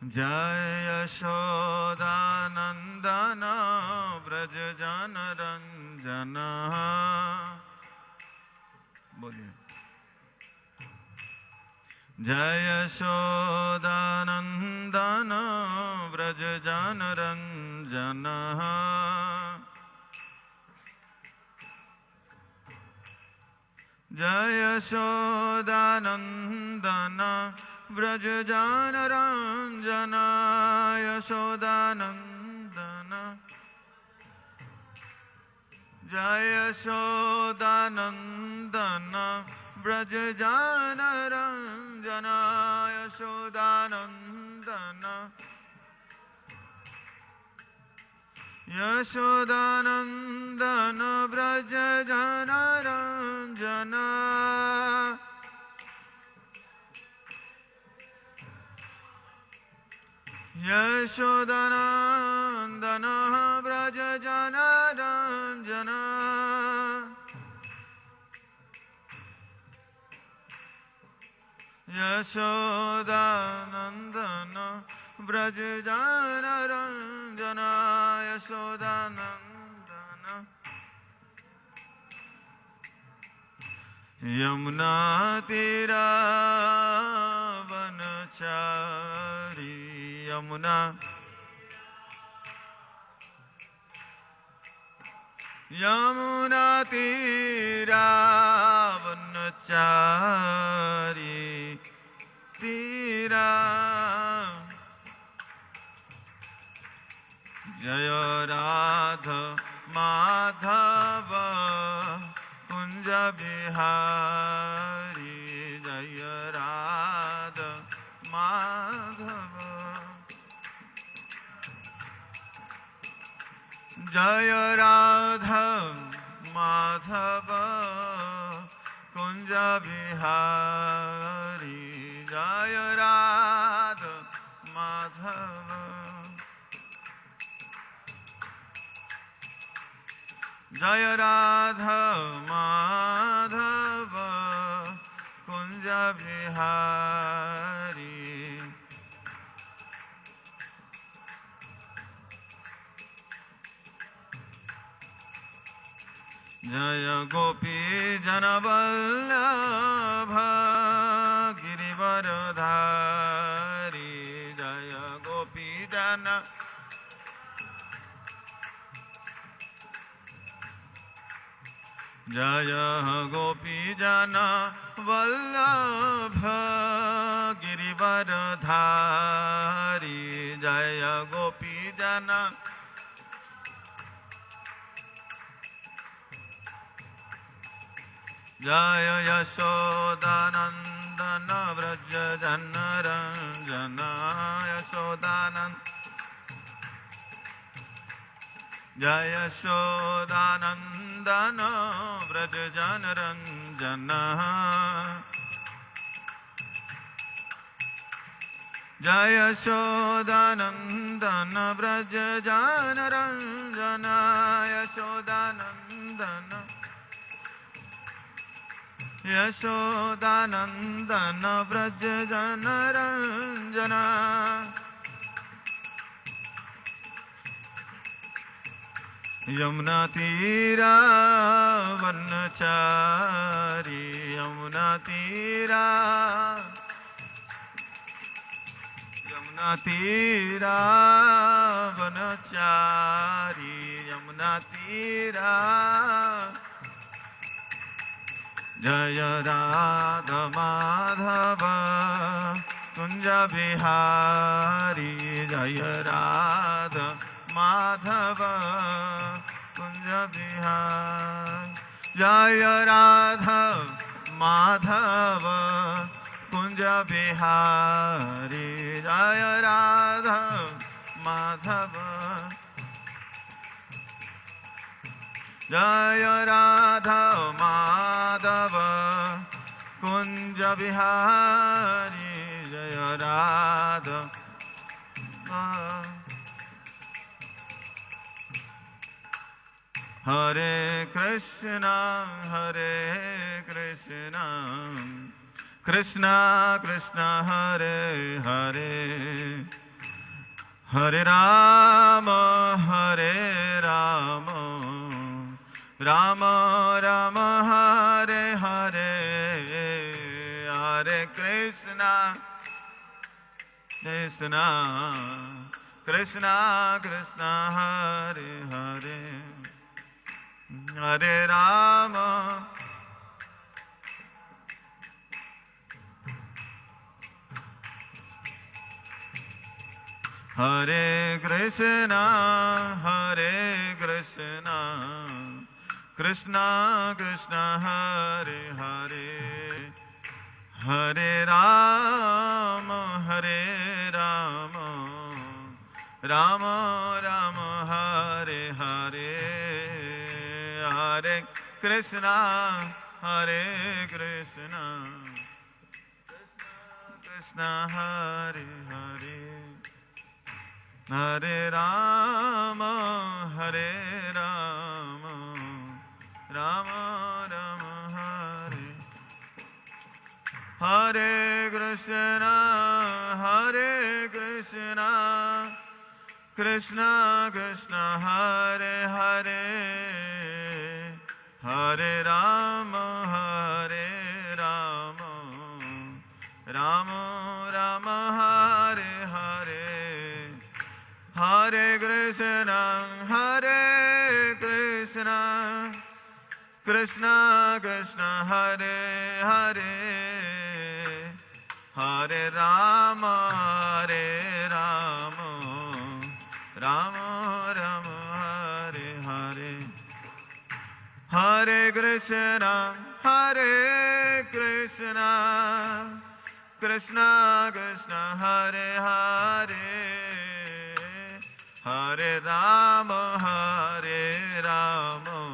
जय यशोदानंदन व्रज जन रंजन। बोलिए। जय यशोदानंदन व्रज जन रंजन। जय यशोदानंदन व्रज जन रंजन। यशोदानंदन जय यशोदानंदन व्रज जन रंजन। यशोदानंदन यशोदानंदन व्रज जन रंजन। यशोदानंदन व्रज जन रंजन। यशोदानंदन व्रज जन रंजन। यशोदानंदन यमुना तीरा वनचारी। यमुना यमुना तीरा वनचारी। तीरा जय राध माधव कुंज बिहारी। जय राध माधव जय राधा माधव कुंज बिहारी। जय राधा माधव जय राधा माधव कुंज बिहारी। जय गोपी जन वल्लभ गिरिवरधारी। जय गोपी जन जय गोपी जन वल्लभ गिरिवरधारी। जय गोपी जन जय यशोदानंदन व्रज जन रंजन। यशोदानंद जय यशोदानंदन व्रज जन रंजन। जय यशोदानंदन व्रज जन रंजन। यशोदानंदन यशोदानंदन व्रज जन रंजन। यमुना तीरा वनचारी। यमुना तीरा यमुना तीरा वनचारी। यमुना तीरा जय राधा माधव कुंज बिहारी। जय राधा माधव कुंज बिहारी। जय राधा माधव कुंज बिहारी। जय राधा माधव जय राधा माधव कुंज बिहारी। जय राधा हरे Krishna Krishna Krishna Hare Hare Hare Rama, Hare Rama, Rama Rama, Hare Hare, Hare Krishna, Krishna Krishna, Krishna, Hare Hare, Hare Rama. Hare Krishna, Hare Krishna, Krishna Krishna, Hare Hare, Hare Rama, Hare Rama, Rama Rama, Hare Hare, Hare Krishna, Hare Krishna, Krishna Hare Hare, Hare Rama, Hare Rama, Rama Rama, Hare Hare Krishna, Hare Krishna, Krishna Krishna, Hare Hare, Hare Rama, Hare Rama, Rama Rama, Hare Hare, Hare Krishna, Hare Krishna, Krishna Krishna, Hare Hare, Hare Rama, Hare Rama, Rama Rama, Hare Hare, Hare Krishna, Hare Krishna, Krishna Krishna, Hare Hare, Hare Rama, Hare Rama,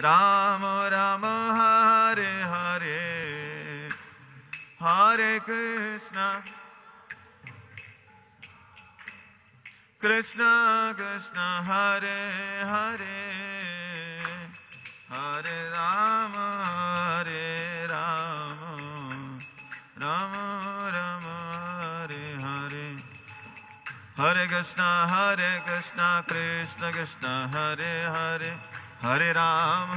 Rama Rama, Hare Hare, Hare Krishna, Krishna Krishna, Hare Hare, Hare Rama, Hare Rama, Rama Rama, Hare Hare, Hare Krishna, Krishna Krishna, Hare Hare, Hare Ram,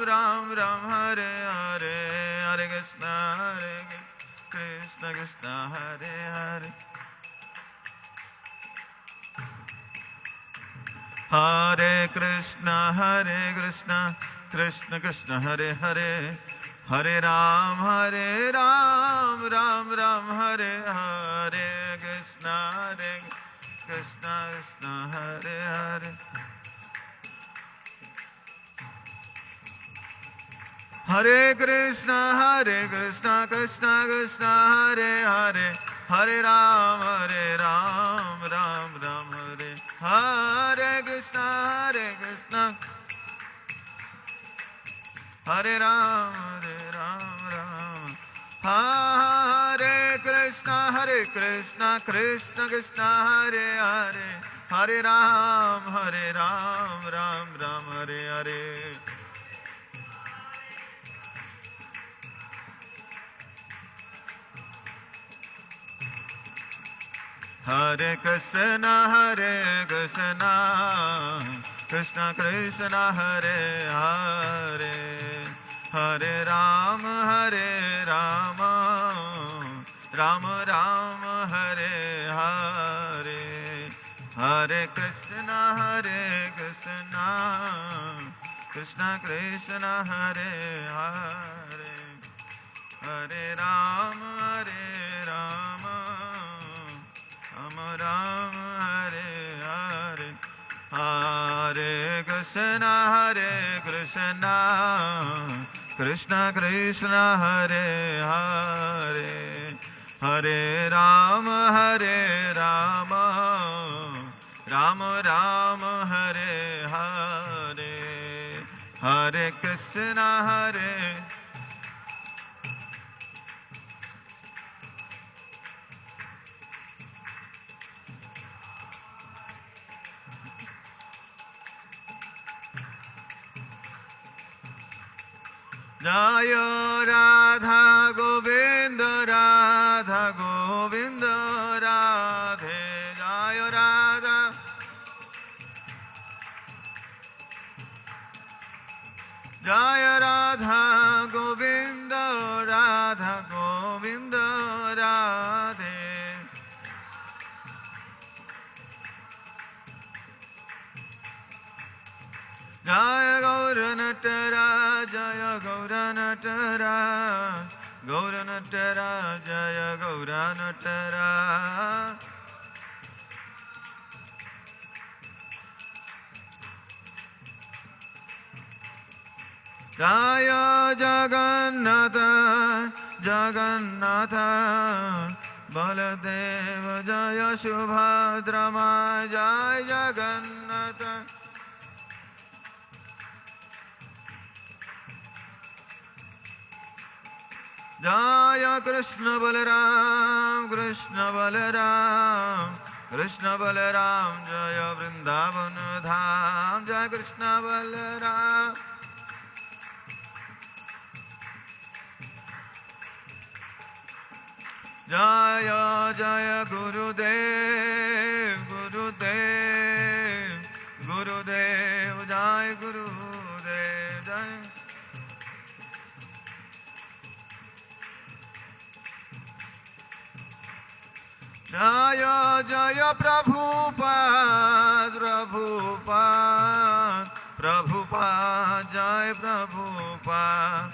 Ram Ram, Hare Hare, Hare Krishna, Krishna, Hare Hare, Hare Krishna, Krishna Krishna, Hare Hare, Hare Ram, Ram Ram, Hare Hare, Krishna, Krishna, Hare Hare, Hare Krishna, Krishna Krishna, Hare Hare, Hare Ram, Ram Ram, Hare Hare Krishna, Hare Ram, Ram. Hare Krishna, Krishna Krishna, Hare Hare, Hare Ram, Ram Ram, Hare Hare, Hare Krishna, Krishna Krishna, Hare Hare, Hare Ram, Ram Ram, Hare Hare, Hare Krishna, Krishna Krishna, Hare Hare, Hare Ram, Ram Ram, Hare Hare, Hare Krishna, Krishna Krishna, Hare Hare, Hare Ram, Ram Ram, Hare Hare, Hare Krishna, Jaya Radha Govinda, Radha Govinda, Radha जय राधा गोविंद राधा गोविंद राधे। जय गौर नटराज जय गौर नटराज गौर नटराज जय गौर नटराज। जय जगन्नाथ जगन्नाथ बलदेव जय सुभद्रमा जय जगन्नाथ। जय कृष्ण बलराम कृष्ण बलराम कृष्ण बलराम जय वृंदावन धाम जय कृष्ण बलराम। जय जय गुरुदेव गुरुदेव गुरुदेव जय गुरुदेव जय। जय जय प्रभुपाद प्रभुपाद प्रभुपाद जय प्रभुपाद।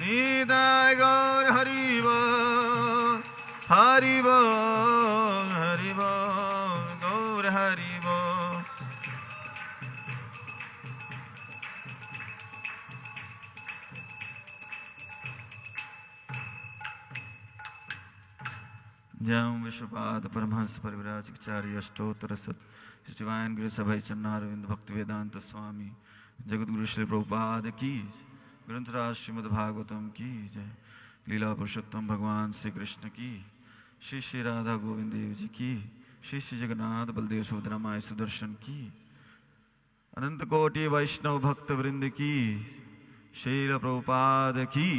निताय गौर हरि बोल हरि बोल हरि बोल गौर हरि बोल। जयं विश्वपाद परमहंस परिव्राजकाचार्य अष्टोत्तर सतवायन गिरि सभय चन्नारविंद भक्ति वेदांत स्वामी जगतगुरु श्री प्रभुपाद की ग्रंथराज श्रीमद् भागवतम की जय। लीला पुरुषोत्तम भगवान श्री कृष्ण की श्री श्री राधा गोविंद देव जी की श्री श्री जगन्नाथ बलदेव सुभद्रा माई सुदर्शन की अनंत कोटि वैष्णव भक्त वृंद की शील प्रभुपाद की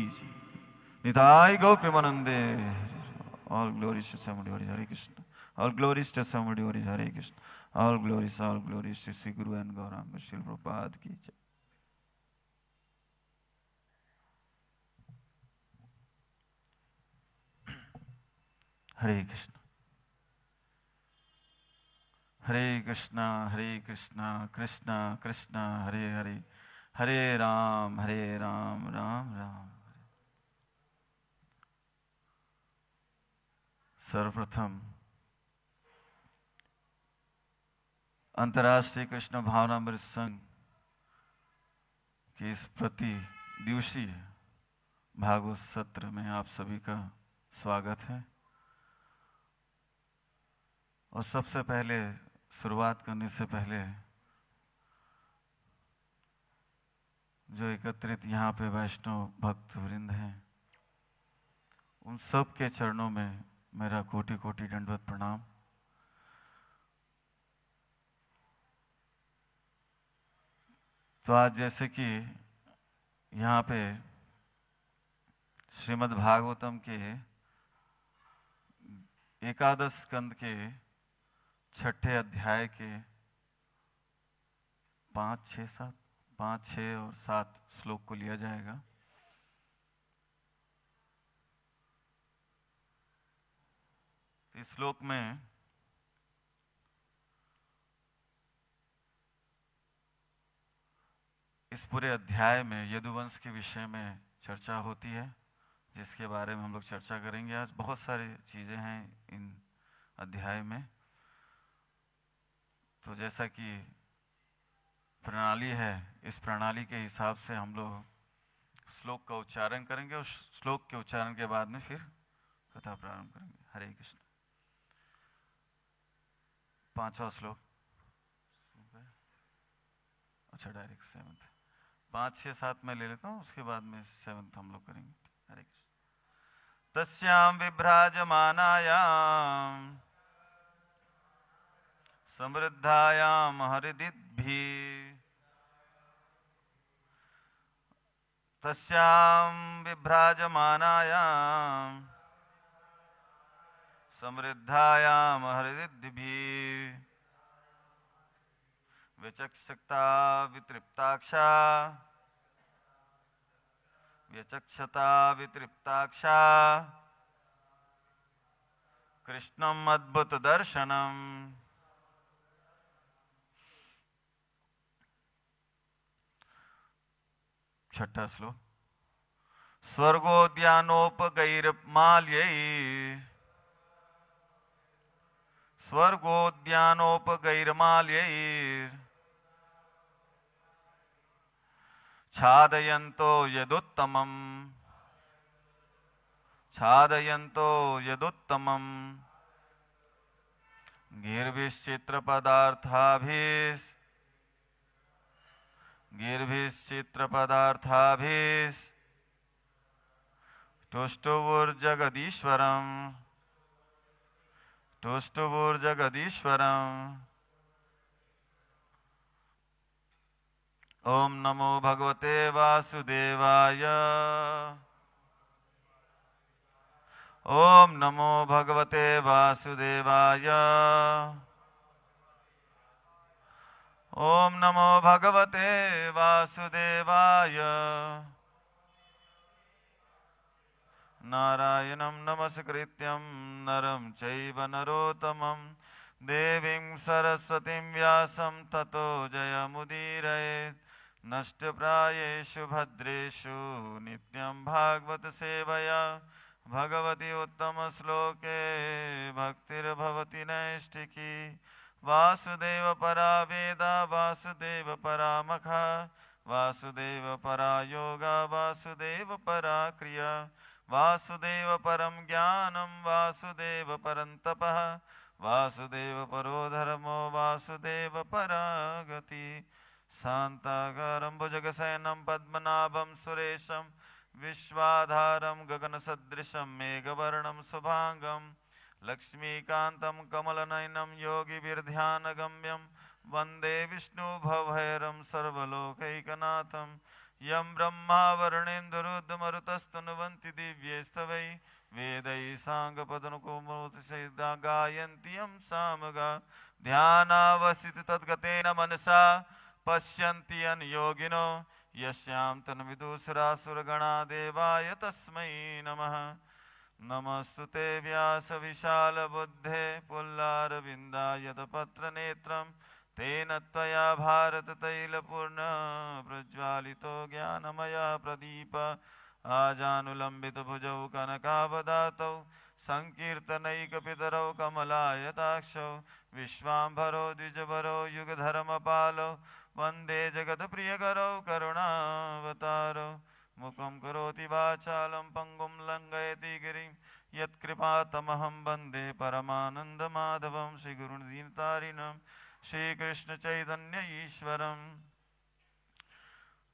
Nitai गौप्यमानंदे। All glories to Samadhi Hare Krishna. All glories to Samadhi Hare Krishna. All glories to Sri Guru and Gauranga Srila Prabhupada ki jai. Hare Krishna. Hare Krishna, Hare Krishna, Krishna Krishna, Hare Hare, Hare Ram, Ram Ram। सर्वप्रथम अंतर्राष्ट्रीय कृष्ण भावनामृत संघ के इस प्रति दिवसीय भागवत सत्र में आप सभी का स्वागत है। और सबसे पहले शुरुआत करने से पहले जो एकत्रित यहाँ पे वैष्णव भक्त वृंद हैं उन सब के चरणों में मेरा कोटि कोटि दंडवत प्रणाम। तो आज जैसे कि यहाँ पे श्रीमद् भागवतम के एकादश स्कंद के छठे अध्याय के 5, 6 और 7 श्लोक को लिया जाएगा। इस श्लोक में इस पूरे अध्याय में यदुवंश के विषय में चर्चा होती है, जिसके बारे में हम लोग चर्चा करेंगे। आज बहुत सारी चीजें हैं इन अध्याय में। तो जैसा कि प्रणाली है, इस प्रणाली के हिसाब से हम लोग श्लोक का उच्चारण करेंगे और श्लोक के उच्चारण के बाद में फिर कथा प्रारंभ करेंगे। हरे कृष्ण। 5वां श्लोक, अच्छा डायरेक्ट 7th, 5, 6, 7 में ले लेता हूँ, उसके बाद में 7th हम लोग करेंगे। हरे कृष्ण। तस्याम विभ्राजमानायाम समृद्धायाम हरिदिद्भि तस्याम विभ्राजमानायाम समृद्धायां हरिद्भिः विचक्षता वितृप्ताक्षा व्यचक्षता वितृप्ताक्षा कृष्णम् अद्भुत दर्शनम्। छठा श्लोक। स्वर्गोद्यानोपगैर्माल्यैः छादयन्तो यदुत्तमम् गिर्भिश्चित्रपदार्थाभिः तुष्टुवुर्जगदीश्वरम्। ओम नमो भगवते वासुदेवाय। ओम नमो भगवते वासुदेवाय। ओम नमो भगवते वासुदेवाय। नारायणं नमस्कृत्यं नरं चैव नरोत्तमं देवीं सरस्वतीं व्यासं ततो जयमुदीरयेत्। नष्टप्रायेषु भद्रेषु नित्यं भागवत सेवया भगवती उत्तमश्लोके भक्तिर्भवति नैष्ठिकी। वासुदेव परा वेदा वासुदेव परामखा वासुदेव परा योगा वासुदेव परा क्रिया वासुदेव परं ज्ञानं वासुदेव परं तपः वासुदेव परो धर्मो वासुदेव परा गतिः। शान्ताकारं भुजगशयनं पद्मनाभं सुरेशं विश्वाधारं गगनसदृशं मेघवर्णं शुभांगं लक्ष्मीकान्तं कमलनयनं योगिभिर्ध्यानगम्यं वन्दे विष्णुभवभैरं सर्वलोकैकनाथं। यं ब्रह्मा वरुणेन्दुरुद्रमरुतस्तुनुवन्ति दिव्यैस्तवै वेदैः साङ्गपदनुकुमोतिसहिता गायन्ति यं सामगा। ध्यानावस्थित तद्गतेन मनसा पश्यन्ति योगिनो यस्यां तन्विदुषरासुरगणा देवाय तस्मै नमः। नमस्तुते व्यासविशालबुद्धे पुल्लारविन्दायतपत्रनेत्रं तेन त्वया भारततैलपूर्णः प्रज्वालितो ज्ञानमया प्रदीप आजानुलम्बितभुजौ कनकावदातौ संकीर्तनैकपितरौ कमलायताक्षौ विश्वाम्भरो द्विजवरो युगधर्मपालौ वन्दे जगत्प्रियकरौ करुणावतारौ। मुखं करोति वाचालं पङ्गुं लङ्घयति गिरिं यत्कृपातमहं वन्दे परमानन्दमाधवं श्रीगुरुदीनतारिणं श्रीकृष्णचैतन्य ईश्वरम्।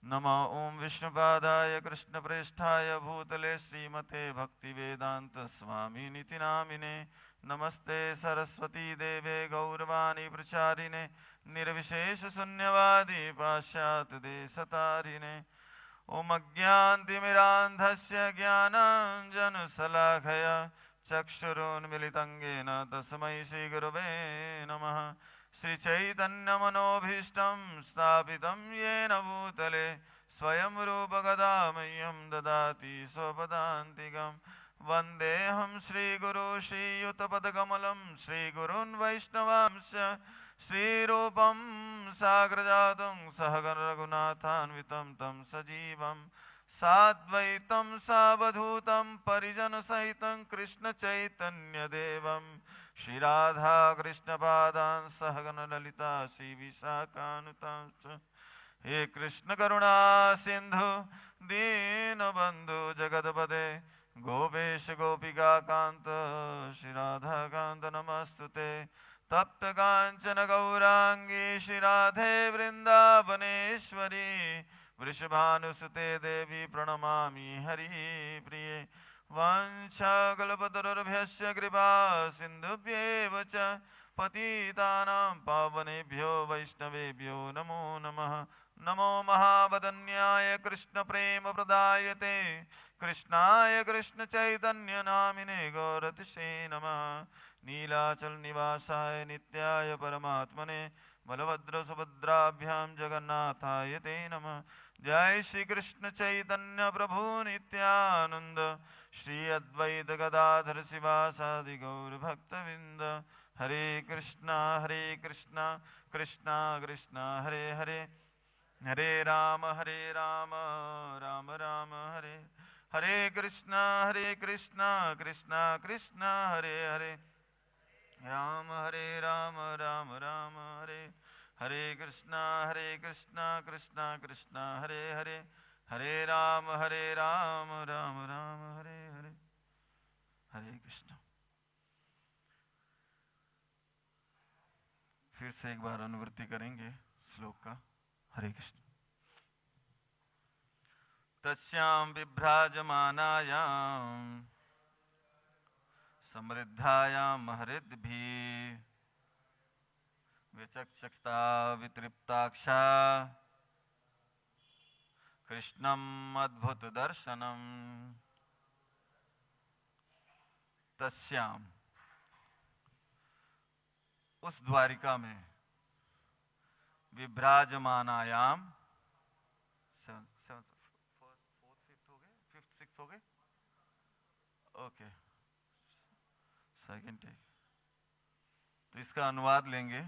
नमो ओं विष्णुपादाय कृष्णप्रेष्ठाय भूतले श्रीमते भक्तिवेदान्तस्वामिनिति नामिने। नमस्ते सरस्वती देवे गौरवाणी प्रचारिणे निर्विशेषशून्यवादी पाश्चात्यदेशतारिणे। ओम अज्ञानतिमिरान्धस्य ज्ञानाञ्जनशलाखया चक्षुरुन्मीलितं येन तस्मै श्रीगुरवे नमः। श्रीचैतन्यमनोभीष्टं स्थापितं येन भूतले स्वयं रूपकदा मह्यं ददाति स्वपदान्तिकं। वन्देऽहं श्रीगुरो श्रीयुतपदकमलं श्रीगुरून् वैष्णवांश्च श्रीरूपं साग्रजातं सहगणरघुनाथान्वितं तं सजीवं साद्वैतं सावधूतं परिजनसहितं कृष्णचैतन्यदेवं श्रीराधा कृष्णपादान् सहगणललिता श्रीविशाखानुतांश्च। हे कृष्ण करुणा सिंधु दीनबन्धु जगत्पते गोपेश गोपिकाकान्त श्रीराधाकान्त नमस्तुते। तप्त कांचन गौरांगी श्रीराधे वृंदावनेश्वरी वृषभानुसुते देवी प्रणमामि हरिप्रिये। वाञ्छाकल्पतरुभ्यश्च कृपा सिन्धुभ्येव च पतितानां पावनेभ्यो वैष्णवेभ्यो नमो नमः। नमो महावदन्याय कृष्ण प्रेम प्रदायते कृष्णाय कृष्ण चैतन्य नामिने गौरतिसे नमः। नीलाचल निवासाय नित्याय परमात्मने बलभद्र सुभद्राभ्यां जगन्नाथाय ते नमः। जय श्री कृष्ण चैतन्य प्रभु नित्यानंद श्री अद्वैत गदाधर शिवासादि गौर भक्तविंद। हरे कृष्णा कृष्णा कृष्णा हरे हरे, हरे राम राम राम हरे हरे। कृष्णा कृष्णा कृष्णा हरे हरे, राम राम हरे हरे। कृष्णा कृष्णा कृष्णा हरे हरे, हरे राम राम राम हरे हरे। हरे कृष्ण। फिर से एक बार अनुवृत्ति करेंगे श्लोक का। हरे कृष्ण। तस्यां विभ्राजमानायां समृद्धायां हरिद्भिः विचक्षता वितृप्ताक्षा कृष्णम् अद्भुत दर्शनम्। तस्याम, उस द्वारिका में, विभ्राजमानायाम, फिफ्थ सिक्स हो गए, ओके, सेकंड टेक। तो इसका अनुवाद लेंगे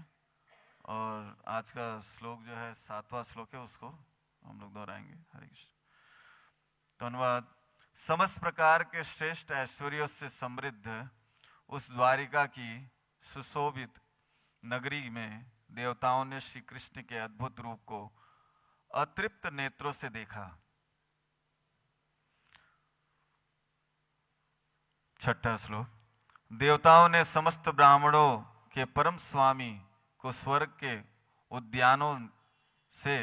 और आज का श्लोक जो है 7वां श्लोक है, उसको हम लोग दोहराएंगे। हरे कृष्ण। तो अनुवाद। समस्त प्रकार के श्रेष्ठ ऐश्वर्यों से समृद्ध उस द्वारिका की सुशोभित नगरी में देवताओं ने श्री कृष्ण के अद्भुत रूप को अतृप्त नेत्रों से देखा। छठा श्लोक। देवताओं ने समस्त ब्राह्मणों के परम स्वामी को स्वर्ग के उद्यानों से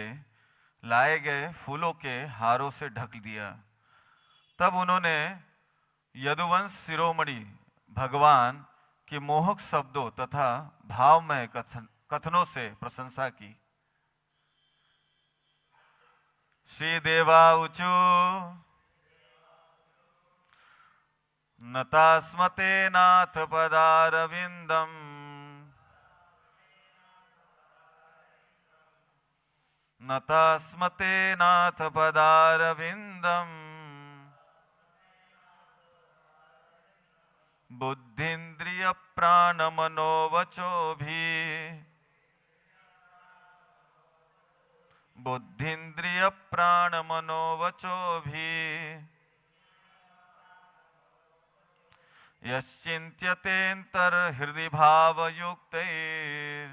लाए गए फूलों के हारों से ढक दिया। तब उन्होंने यदुवंश शिरोमणि भगवान के मोहक शब्दों तथा भावमय कथनों से प्रशंसा की। श्री देवाऊचु नतास्मते नाथ पदारविंदम नतास्मते नाथ पदारविंदम बुद्धिन्द्रिय प्राण मनोवचो भी बुद्धिन्द्रिय प्राण मनोवचो भी यश्चिन्त्यतेऽन्तर हृदि भावयुक्तैर्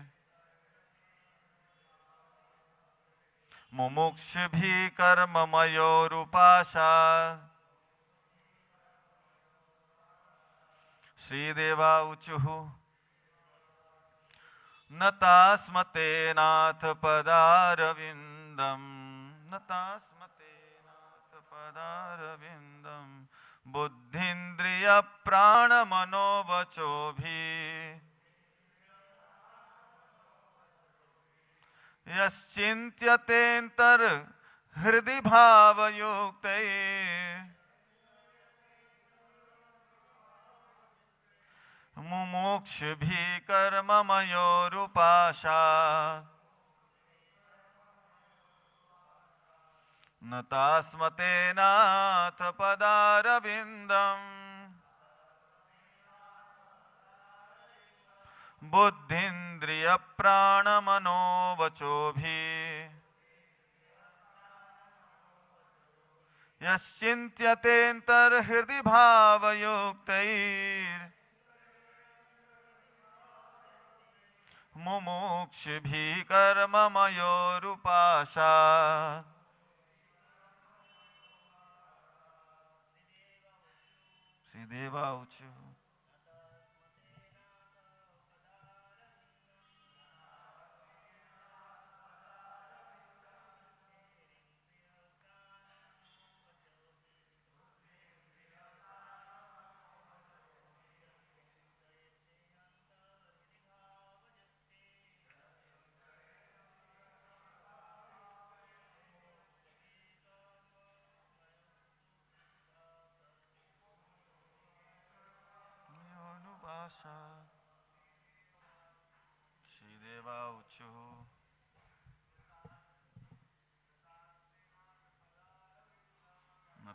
मुमुक्षुभिः कर्ममयोरुपाशात्। श्रीदेवाऊचुः नतास्मते नाथ पदारविंदम नतास्मते नाथ पदारविंदम बुद्धिन्द्रिय प्राण मनोवचो भी यश्चिन्त्यतेऽन्तर हृदि भावयुक्तैर् मुमुक्षुभिः कर्ममयोरुपाशात्। नतास्मते नाथ पदारविंदम बुद्धिन्द्रिय प्राण मनोवचो भी यश्चिन्त्यतेऽन्तर हृदि भावयुक्तैर् मुमुक्षुभिः कर्ममयोरुपाशात्। श्रीदेवाऊचु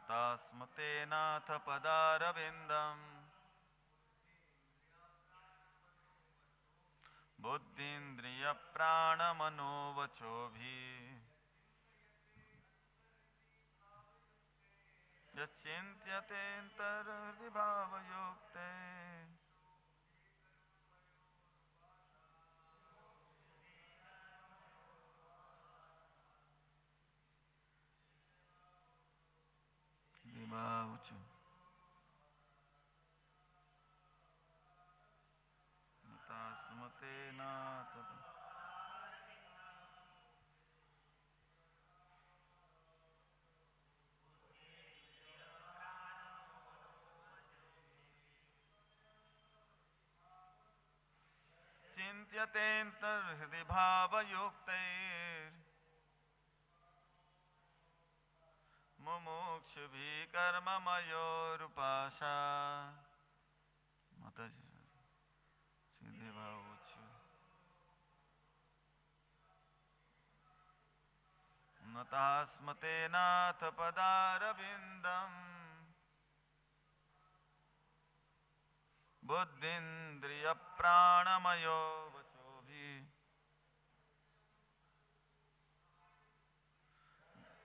नतास्मते नाथ पदारविन्दम् बुद्धिन्द्रिय प्राणमनो वचोभिः यच्चिन्त्यतेऽन्तर्हृदि भावयुक्ते दिवाउचु नतास्मते नाथ चिन्त्यतेऽन्तर्हृदि भावयुक्तैर् मुमुक्षुभिः कर्ममयोरुपाशा माताजी श्रीदेवावुचु नतास्मते नाथ पदारविन्दम् बुद्धिन्द्रिय प्राणमयो वचोभिः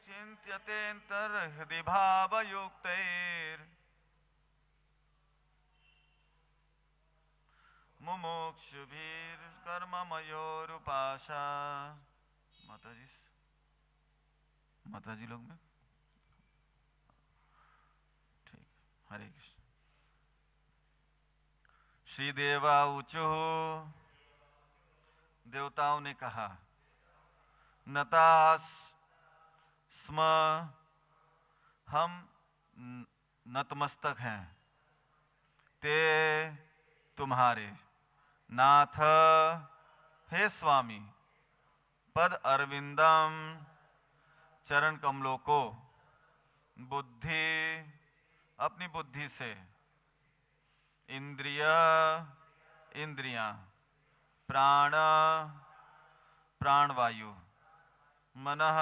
चिन्त्यतेऽन्तर्हृदि भावयुक्तैर् मुमुक्षुभिर्कर्ममयोरुपाशा माताजी लोग में ठीक। हरे कृष्ण। श्री देवाऊचु देवताओं ने कहा नतास स्म हम नतमस्तक हैं ते तुम्हारे नाथ हे स्वामी पद अरविंदम चरण कमलों को बुद्धि अपनी बुद्धि से इंद्रियां प्राण प्राणवायु मनः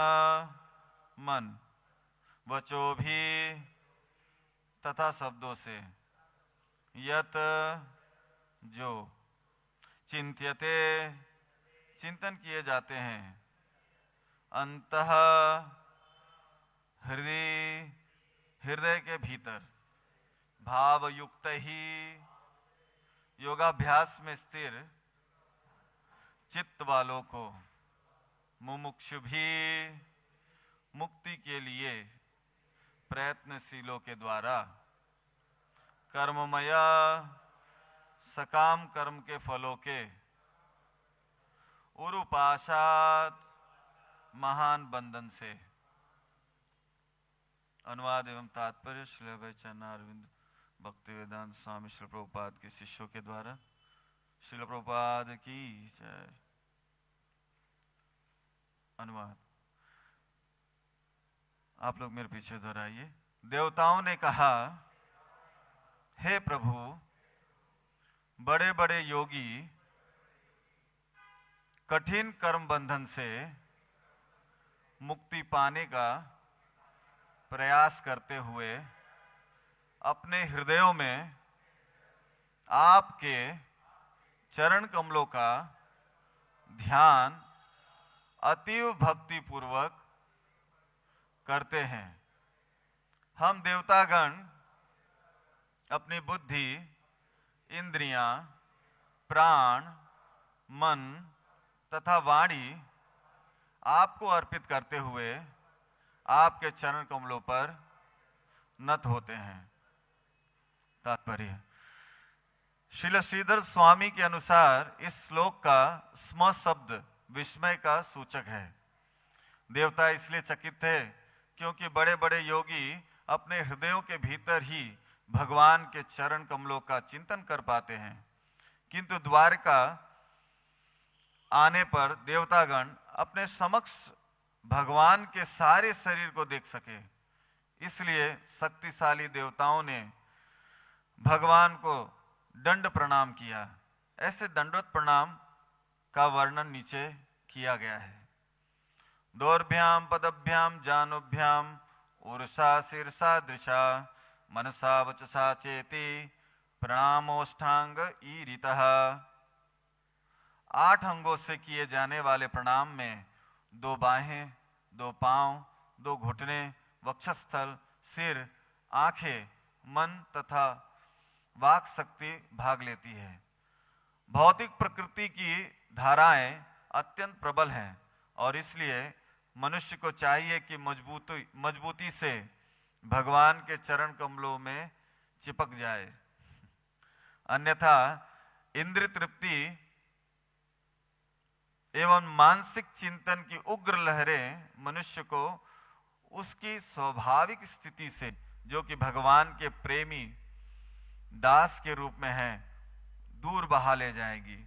मन वचो भी तथा शब्दों से यत जो चिंत्यते चिंतन किए जाते हैं अंतः हृदय के भीतर भावयुक्त ही योगाभ्यास में स्थिर चित्त वालों को मुमुक्षु भी मुक्ति के लिए प्रयत्नशीलों के द्वारा कर्ममय सकाम कर्म के फलों के उरुपाशात महान बंधन से। अनुवाद एवं तात्पर्य श्री अभय चरणारविंद भक्तिवेदांत स्वामी श्री प्रभुपाद के शिष्यों के द्वारा। श्रील प्रभुपाद की जय। अनुवाद आप लोग मेरे पीछे दोहराइए। देवताओं ने कहा हे प्रभु बड़े बड़े योगी कठिन कर्म बंधन से मुक्ति पाने का प्रयास करते हुए अपने हृदयों में आपके चरण कमलों का ध्यान अतीव भक्ति पूर्वक करते हैं। हम देवतागण अपनी बुद्धि इंद्रियां प्राण मन तथा वाणी आपको अर्पित करते हुए आपके चरण कमलों पर नत होते हैं। तात्पर्य श्रील श्रीधर स्वामी के अनुसार इस श्लोक का स्म शब्द विस्मय का सूचक है। देवता इसलिए चकित थे क्योंकि बड़े बड़े योगी अपने हृदयों के भीतर ही भगवान के चरण कमलों का चिंतन कर पाते हैं, किंतु द्वारका आने पर देवतागण अपने समक्ष भगवान के सारे शरीर को देख सके, इसलिए शक्तिशाली देवताओं ने भगवान को दंड प्रणाम किया। ऐसे दंडवत प्रणाम का वर्णन नीचे किया गया है। दोर्भ्याम पदभ्याम जानुभ्याम ऊर्षा शीर्षा दृशा मनसा वचसा चेति प्रणामोष्ठांग ईरितः। 8 अंगों से किए जाने वाले प्रणाम में 2 बाहें, 2 पांव, 2 घुटने, वक्षस्थल, सिर, आंखें, मन तथा वाक शक्ति भाग लेती है। भौतिक प्रकृति की धाराएं अत्यंत प्रबल हैं और इसलिए मनुष्य को चाहिए कि मजबूती से भगवान के चरण कमलों में चिपक जाए, अन्यथा इंद्रिय तृप्ति एवं मानसिक चिंतन की उग्र लहरें मनुष्य को उसकी स्वाभाविक स्थिति से, जो कि भगवान के प्रेमी दास के रूप में है, दूर बहा ले जाएगी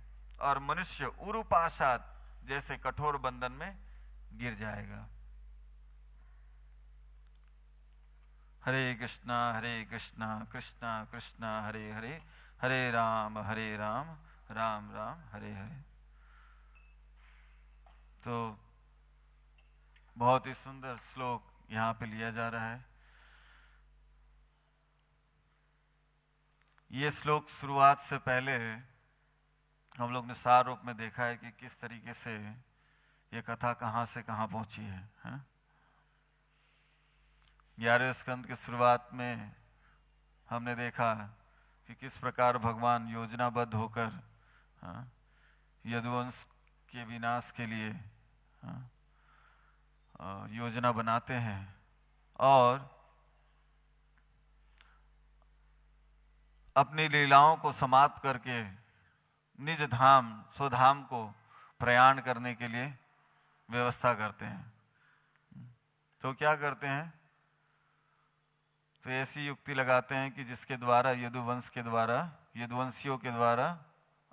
और मनुष्य उरुपाशात जैसे कठोर बंधन में गिर जाएगा। हरे कृष्णा कृष्णा कृष्णा हरे हरे, हरे राम राम राम हरे हरे। तो बहुत ही सुंदर श्लोक यहाँ पे लिया जा रहा है। ये श्लोक शुरुआत से पहले हम लोग ने सार रूप में देखा है कि किस तरीके से ये कथा कहाँ से कहाँ पहुंची है। 11वें स्कंद के शुरुआत में हमने देखा कि किस प्रकार भगवान योजनाबद्ध होकर यदुवंश के विनाश के लिए योजना बनाते हैं और अपनी लीलाओं को समाप्त करके निज धाम स्वधाम को प्रयाण करने के लिए व्यवस्था करते हैं। तो क्या करते हैं? तो ऐसी युक्ति लगाते हैं कि जिसके द्वारा यदुवंशियों के द्वारा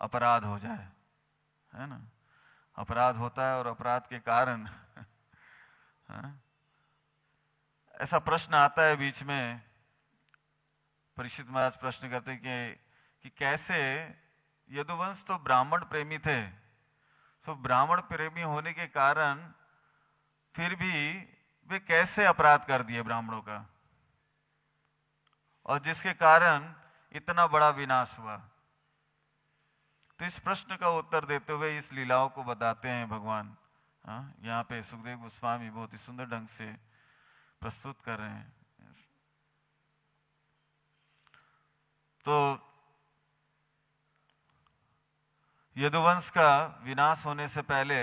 अपराध हो जाए, है ना। अपराध होता है और अपराध के कारण ऐसा प्रश्न आता है बीच में। परीक्षित महाराज प्रश्न करते कि कैसे यदुवंश तो ब्राह्मण प्रेमी थे, तो ब्राह्मण प्रेमी होने के कारण फिर भी वे कैसे अपराध कर दिए ब्राह्मणों का, और जिसके कारण इतना बड़ा विनाश हुआ। तो इस प्रश्न का उत्तर देते हुए इस लीलाओं को बताते हैं भगवान। यहाँ पे सुखदेव गोस्वामी बहुत ही सुंदर ढंग से प्रस्तुत कर रहे हैं। तो यदुवंश का विनाश होने से पहले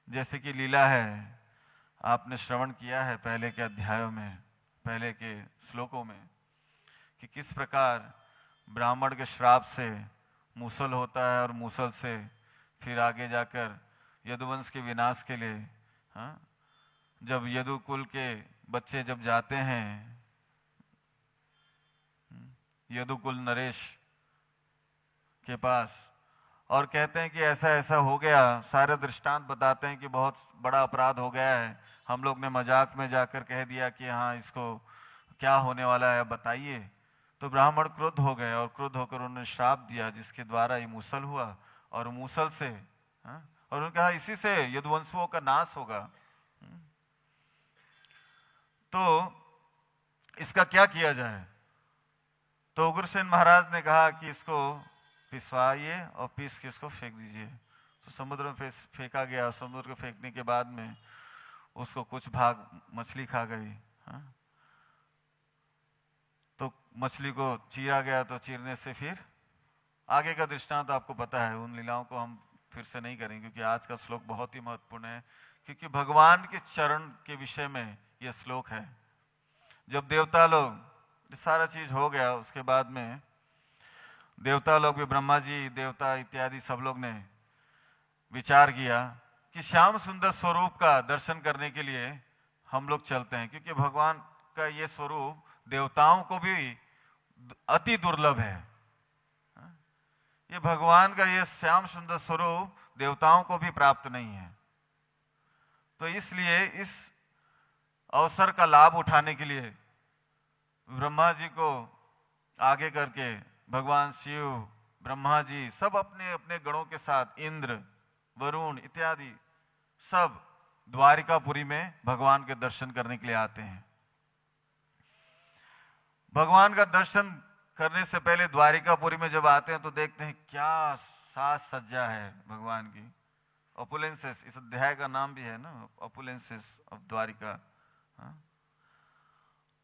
जैसे कि लीला है, आपने श्रवण किया है पहले के अध्यायों में, पहले के श्लोकों में, कि किस प्रकार ब्राह्मण के श्राप से मूसल होता है और मूसल से फिर आगे जाकर यदुवंश के विनाश के लिए जब यदुकुल के बच्चे जब जाते हैं यदुकुल नरेश के पास और कहते हैं कि ऐसा ऐसा हो गया, सारे दृष्टांत बताते हैं कि बहुत बड़ा अपराध हो गया है, हम लोग ने मजाक में जाकर कह दिया कि हाँ इसको क्या होने वाला है बताइए। तो ब्राह्मण क्रुद्ध हो गए और क्रुद्ध होकर उन्होंने श्राप दिया जिसके द्वारा ये मूसल हुआ और मूसल से और उन्होंने कहा इसी से यदुवंशों का नाश होगा। तो इसका क्या किया जाए? तो उग्रसेन महाराज ने कहा कि इसको पिसवाइए और पीस के इसको फेंक दीजिए। तो समुद्र में फेंका गया। समुद्र को फेंकने के बाद में उसको कुछ भाग मछली खा गई। तो मछली को चीरा गया, तो चीरने से फिर आगे का दृष्टांत तो आपको पता है, उन लीलाओं को हम फिर से नहीं करेंगे क्योंकि आज का श्लोक बहुत ही महत्वपूर्ण है, क्योंकि भगवान के चरण के विषय में यह श्लोक है। जब देवता लोग सारा चीज हो गया, उसके बाद में देवता लोग भी, ब्रह्मा जी, देवता इत्यादि सब लोग ने विचार किया कि श्याम सुंदर स्वरूप का दर्शन करने के लिए हम लोग चलते हैं, क्योंकि भगवान का ये स्वरूप देवताओं को भी अति दुर्लभ है। ये भगवान का ये श्याम सुंदर स्वरूप देवताओं को भी प्राप्त नहीं है। तो इसलिए इस अवसर का लाभ उठाने के लिए ब्रह्मा जी को आगे करके भगवान शिव, ब्रह्मा जी सब अपने अपने गणों के साथ, इंद्र, वरुण इत्यादि सब द्वारिकापुरी में भगवान के दर्शन करने के लिए आते हैं। भगवान का दर्शन करने से पहले द्वारिकापुरी में जब आते हैं तो देखते हैं क्या साज सज्जा है भगवान की। ओपुलेंसेस, इस अध्याय का नाम भी है ना, ओपुलेंसेस ऑफ द्वारिका। हाँ?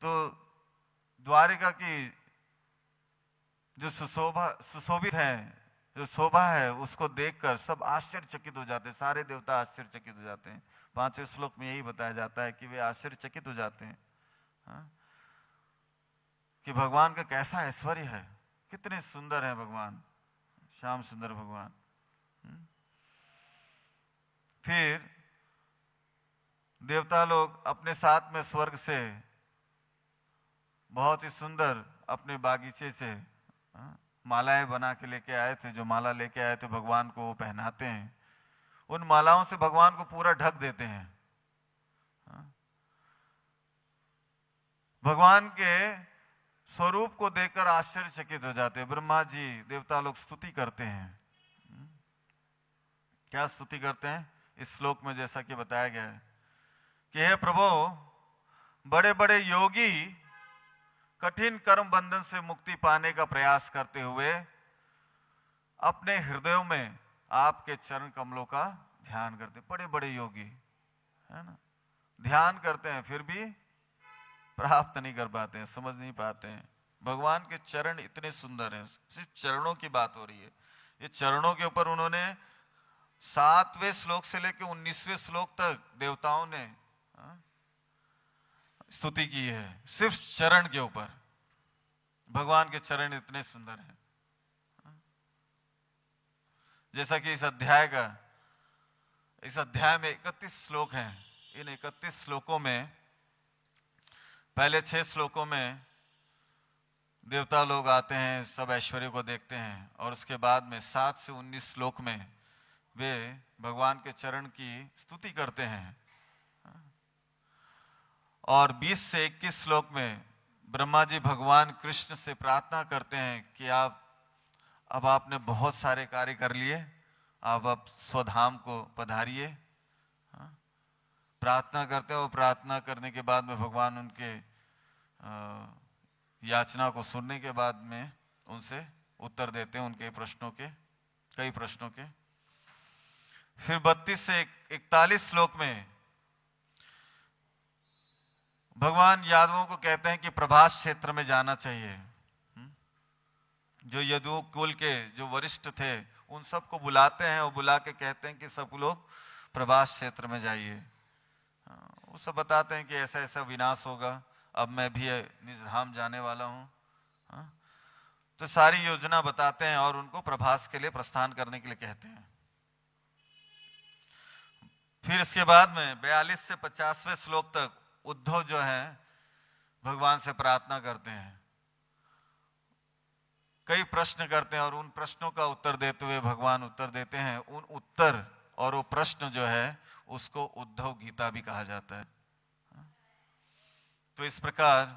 तो द्वारिका की जो सुशोभित है, जो शोभा है, उसको देखकर सब आश्चर्यचकित हो जाते हैं, सारे देवता आश्चर्यचकित हो जाते हैं। 5वें श्लोक में यही बताया जाता है कि वे आश्चर्यचकित हो जाते हैं। हाँ? कि भगवान का कैसा ऐश्वर्य है, कितने सुंदर है भगवान, श्याम सुंदर भगवान। फिर देवता लोग अपने साथ में स्वर्ग से बहुत ही सुंदर अपने बागीचे से मालाएं बना के लेके आए थे। जो माला लेके आए थे भगवान को वो पहनाते हैं, उन मालाओं से भगवान को पूरा ढक देते हैं। भगवान के स्वरूप को देखकर आश्चर्यचकित हो जाते हैं। ब्रह्मा जी, देवता लोग स्तुति करते हैं। क्या स्तुति करते हैं इस श्लोक में, जैसा कि बताया गया है कि हे प्रभु, बड़े बड़े योगी कठिन कर्म बंधन से मुक्ति पाने का प्रयास करते हुए अपने हृदयों में आपके चरण कमलों का ध्यान करते। बड़े बड़े योगी है ना, ध्यान करते हैं फिर भी प्राप्त नहीं कर पाते हैं, समझ नहीं पाते हैं। भगवान के चरण इतने सुंदर हैं, सिर्फ चरणों की बात हो रही है। ये चरणों के ऊपर उन्होंने 7वें श्लोक से लेकर 19वें श्लोक तक देवताओं ने स्तुति की है, सिर्फ चरण के ऊपर। भगवान के चरण इतने सुंदर हैं। जैसा कि इस अध्याय में 31 श्लोक हैं। इन 31 श्लोकों में पहले 6 श्लोकों में देवता लोग आते हैं, सब ऐश्वर्य को देखते हैं, और उसके बाद में 7 से 19 श्लोक में वे भगवान के चरण की स्तुति करते हैं। और 20 से 21 श्लोक में ब्रह्मा जी भगवान कृष्ण से प्रार्थना करते हैं कि अब आपने बहुत सारे कार्य कर लिए, अब स्वधाम को पधारिए। प्रार्थना करते हैं, और प्रार्थना करने के बाद में भगवान उनके याचना को सुनने के बाद में उनसे उत्तर देते हैं, उनके प्रश्नों के, कई प्रश्नों के। फिर 32 से 41 श्लोक में भगवान यादवों को कहते हैं कि प्रभास क्षेत्र में जाना चाहिए। जो यदु कुल के जो वरिष्ठ थे उन सबको बुलाते हैं, और बुला के कहते हैं कि सब लोग प्रभास क्षेत्र में जाइए। वो सब बताते हैं कि ऐसा ऐसा विनाश होगा, अब मैं भी निजधाम जाने वाला हूं। तो सारी योजना बताते हैं और उनको प्रभास के लिए प्रस्थान करने के लिए कहते हैं। फिर इसके बाद में 42 से 50वें श्लोक तक उद्धव जो है भगवान से प्रार्थना करते हैं, कई प्रश्न करते हैं, और उन प्रश्नों का उत्तर देते हुए भगवान उत्तर देते हैं। उन उत्तर और वो प्रश्न जो है उसको उद्धव गीता भी कहा जाता है। तो इस प्रकार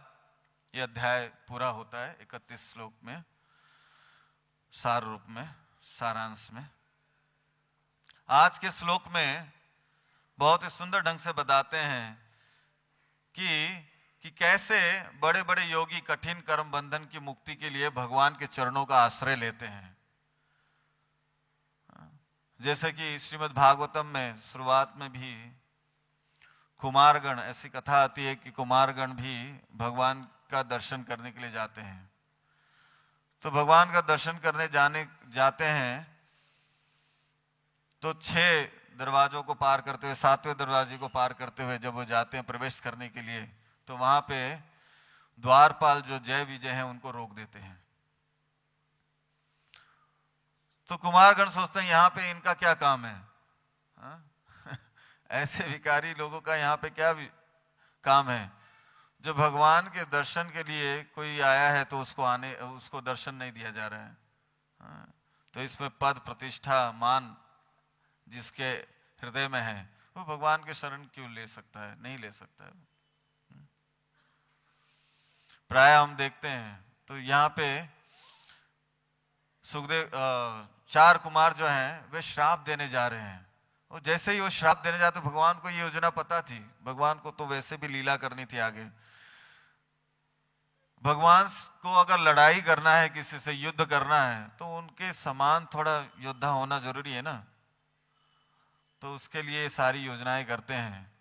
यह अध्याय पूरा होता है 31 श्लोक में, सार रूप में, सारांश में। आज के श्लोक में बहुत ही सुंदर ढंग से बताते हैं कि कैसे बड़े बड़े योगी कठिन कर्म बंधन की मुक्ति के लिए भगवान के चरणों का आश्रय लेते हैं। जैसे कि श्रीमद् भागवतम में शुरुआत में भी कुमारगण, ऐसी कथा आती है कि कुमारगण भी भगवान का दर्शन करने के लिए जाते हैं। तो भगवान का दर्शन करने जाते हैं तो 6 दरवाजों को पार करते हुए, 7वें दरवाजे को पार करते हुए जब वो जाते हैं प्रवेश करने के लिए, तो वहां पे द्वारपाल जो जय विजय हैं उनको रोक देते हैं। तो कुमारगण सोचते हैं यहाँ पे इनका क्या काम है, ऐसे भिखारी लोगों का यहाँ पे क्या काम है। जो भगवान के दर्शन के लिए कोई आया है तो उसको दर्शन नहीं दिया जा रहा है। तो इसमें पद प्रतिष्ठा मान जिसके हृदय में है वो भगवान के शरण क्यों ले सकता है, नहीं ले सकता है। प्राय हम देखते हैं तो यहाँ पे सुखदेव 4 कुमार जो हैं वे श्राप देने जा रहे हैं, और जैसे ही वो श्राप देने जाते भगवान को ये योजना पता थी, भगवान को तो वैसे भी लीला करनी थी आगे। भगवान को अगर लड़ाई करना है, किसी से युद्ध करना है, तो उनके समान थोड़ा योद्धा होना जरूरी है ना। तो उसके लिए सारी योजनाएं करते हैं।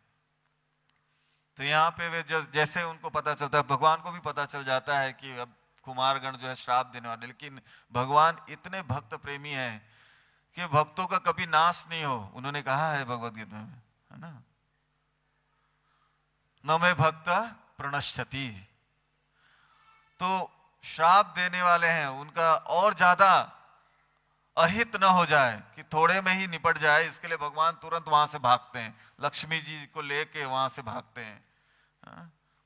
तो यहाँ पे वे जैसे उनको पता चलता है, भगवान को भी पता चल जाता है कि अब कुमारगण जो है श्राप देने वाले, लेकिन भगवान इतने भक्त प्रेमी हैं कि भक्तों का कभी नाश नहीं हो। उन्होंने कहा है भगवद गीता में, है ना, न मे भक्त प्रणश्यति। तो श्राप देने वाले हैं, उनका और ज्यादा अहित न हो जाए, कि थोड़े में ही निपट जाए, इसके लिए भगवान तुरंत वहां से भागते हैं, लक्ष्मी जी को लेके वहां से भागते हैं,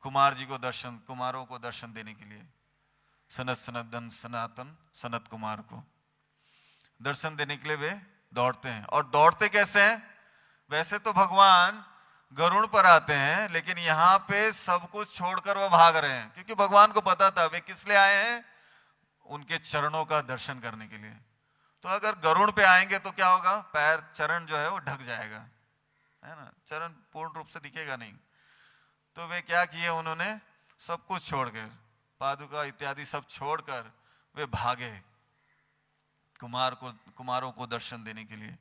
कुमार जी को दर्शन, कुमारों को दर्शन देने के लिए, सनत सनदन सनातन सनत कुमार को दर्शन देने के लिए वे दौड़ते हैं। और दौड़ते कैसे हैं? वैसे तो भगवान गरुड़ पर आते हैं, लेकिन यहाँ पे सब कुछ छोड़कर वो भाग रहे हैं, क्योंकि भगवान को पता था वे किस लिए आए हैं, उनके चरणों का दर्शन करने के लिए। तो अगर गरुड़ पे आएंगे तो क्या होगा, पैर चरण जो है वो ढक जाएगा, है ना, चरण पूर्ण रूप से दिखेगा नहीं। तो वे क्या किए, उन्होंने सब कुछ छोड़कर, पादुका इत्यादि सब छोड़कर वे भागे कुमारों को दर्शन देने के लिए।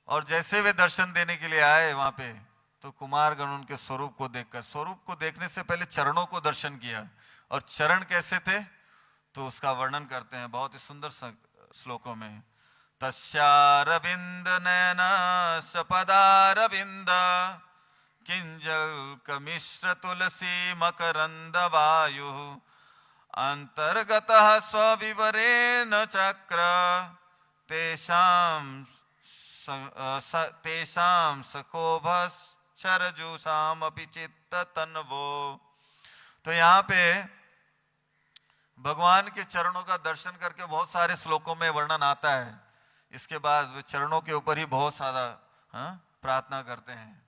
और जैसे वे दर्शन देने के लिए आए वहां पे, तो कुमारगण उनके स्वरूप को देखकर, स्वरूप को देखने से पहले चरणों को दर्शन किया। और चरण कैसे थे, तो उसका वर्णन करते हैं बहुत ही सुंदर श्लोकों में। तस्यारविंद नयन सपदारविंद किंजल कमिश्र तुलसी मकरंद वायु अंतर्गतः स्वविवरेण चक्र तेषां सकोभस शरजुषाम अपि चित्त तन्वो। तो यहाँ पे भगवान के चरणों का दर्शन करके बहुत सारे श्लोकों में वर्णन आता है। इसके बाद वे चरणों के ऊपर ही बहुत सारा प्रार्थना करते हैं।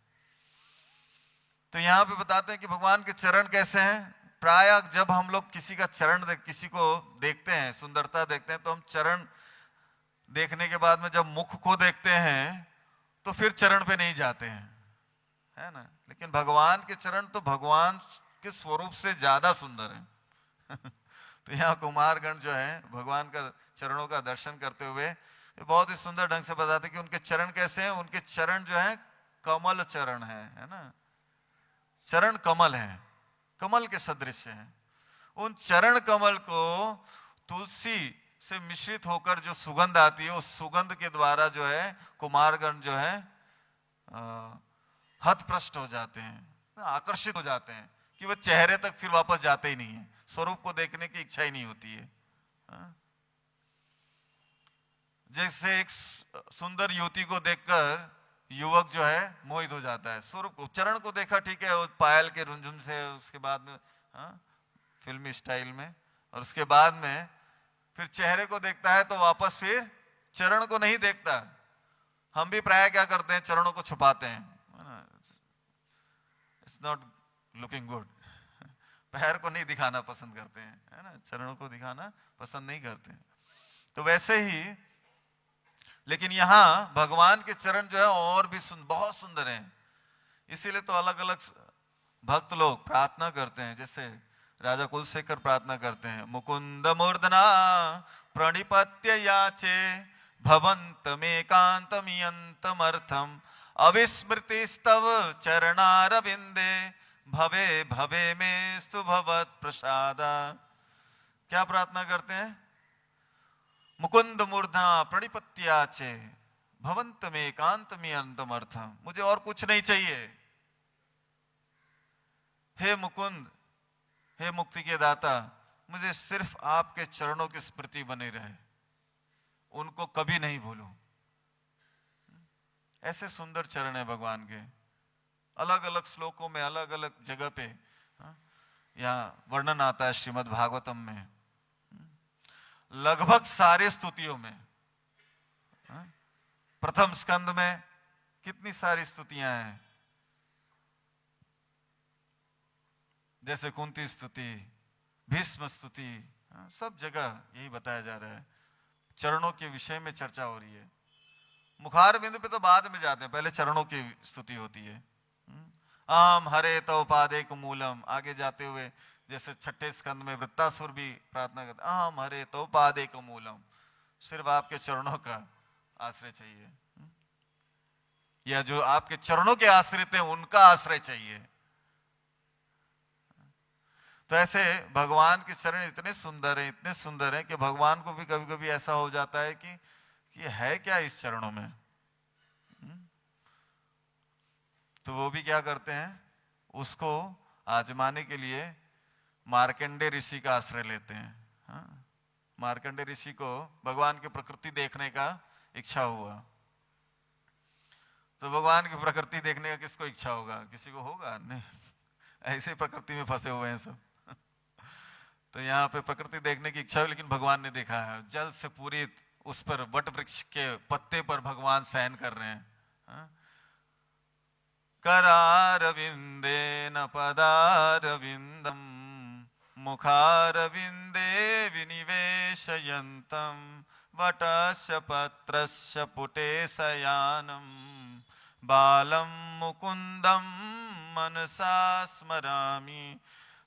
तो यहाँ पे बताते हैं कि भगवान के चरण कैसे हैं। प्राय जब हम लोग किसी का चरण किसी को देखते हैं, सुंदरता देखते हैं, तो हम चरण देखने के बाद में जब मुख को देखते हैं तो फिर चरण पे नहीं जाते हैं, है ना। लेकिन भगवान के चरण तो भगवान के स्वरूप से ज्यादा सुंदर है। तो यहाँ कुमारगण जो है भगवान का चरणों का दर्शन करते हुए बहुत ही सुंदर ढंग से बताते कि उनके चरण कैसे हैं। उनके चरण जो है कमल चरण है ना, चरण कमल है, कमल के सदृश है। उन चरण कमल को तुलसी से मिश्रित होकर जो सुगंध आती है, उस सुगंध के द्वारा जो है कुमारगण जो है हतप्रष्ट हो जाते हैं, आकर्षित हो जाते हैं, कि वह चेहरे तक फिर वापस जाते ही नहीं है, स्वरूप को देखने की इच्छा ही नहीं होती है। जैसे एक सुंदर युवती को देखकर युवक जो है मोहित हो जाता है, स्वरूप को, चरण को देखा ठीक है, वो पायल के रुंझुन से, उसके बाद में फिल्मी स्टाइल में, और उसके बाद में फिर चेहरे को देखता है तो वापस फिर चरण को नहीं देखता। हम भी प्राय क्या करते हैं, चरणों को छुपाते हैं, इट्स नॉट लुकिंग गुड। पैर को नहीं दिखाना पसंद करते हैं, है ना, चरणों को दिखाना पसंद नहीं करते। तो वैसे ही लेकिन यहाँ भगवान के चरण जो है और भी बहुत सुंदर हैं। इसीलिए तो अलग अलग भक्त लोग प्रार्थना करते हैं। जैसे राजा कुलशेखर प्रार्थना करते हैं, मुकुंद मूर्धना प्रणिपत्य याचे भवन्तमेकान्तमियन्तमर्थम अविस्मृतिस्तव चरणारविंदे भवे भवे में सुभवत प्रसादा। क्या प्रार्थना करते हैं? मुकुंद मूर्धना प्रणिपत्याचे भवन्तमेकान्तमियन्तमर्थम, मुझे और कुछ नहीं चाहिए। हे मुकुंद, हे मुक्ति के दाता, मुझे सिर्फ आपके चरणों की स्मृति बनी रहे, उनको कभी नहीं भूलूं। ऐसे सुंदर चरण है भगवान के, अलग अलग श्लोकों में, अलग अलग जगह पे यहाँ वर्णन आता है। श्रीमद् भागवतम में लगभग सारे स्तुतियों में, प्रथम स्कंद में कितनी सारी स्तुतियां हैं, जैसे कुंती स्तुति, भीष्म स्तुति, सब जगह यही बताया जा रहा है, चरणों के विषय में चर्चा हो रही है। मुखार बिंदु पे तो बाद में जाते हैं, पहले चरणों की स्तुति होती है। आम हरे तो पादेक मूलम, आगे जाते हुए जैसे छठे स्कंद में वृत्तासुर भी प्रार्थना करते, आम हरे तो पादेक मूलम, सिर्फ आपके चरणों का आश्रय चाहिए, या जो आपके चरणों के आश्रित हैं उनका आश्रय चाहिए। तो ऐसे भगवान के चरण इतने सुंदर हैं, इतने सुंदर हैं कि भगवान को भी कभी कभी ऐसा हो जाता है कि ये है क्या इस चरणों में। तो वो भी क्या करते हैं, उसको आजमाने के लिए मार्कंडे ऋषि का आश्रय लेते हैं। हाँ? मार्कंडे ऋषि को भगवान की प्रकृति देखने का इच्छा हुआ। तो भगवान की प्रकृति देखने का किसको इच्छा होगा, किसी को होगा नहीं, ऐसे प्रकृति में फंसे हुए हैं सब। तो यहाँ पे प्रकृति देखने की इच्छा हुई, लेकिन भगवान ने देखा है जल से पूरित उस पर वट वृक्ष के पत्ते पर भगवान शयन कर रहे हैं। हाँ? करारविंदे न पदारविंदम मुखारविंदे विनिवेशयन्तम वटस्य पत्रस्य पुटे शयानम बालम मुकुंदम मनसा स्मरामि।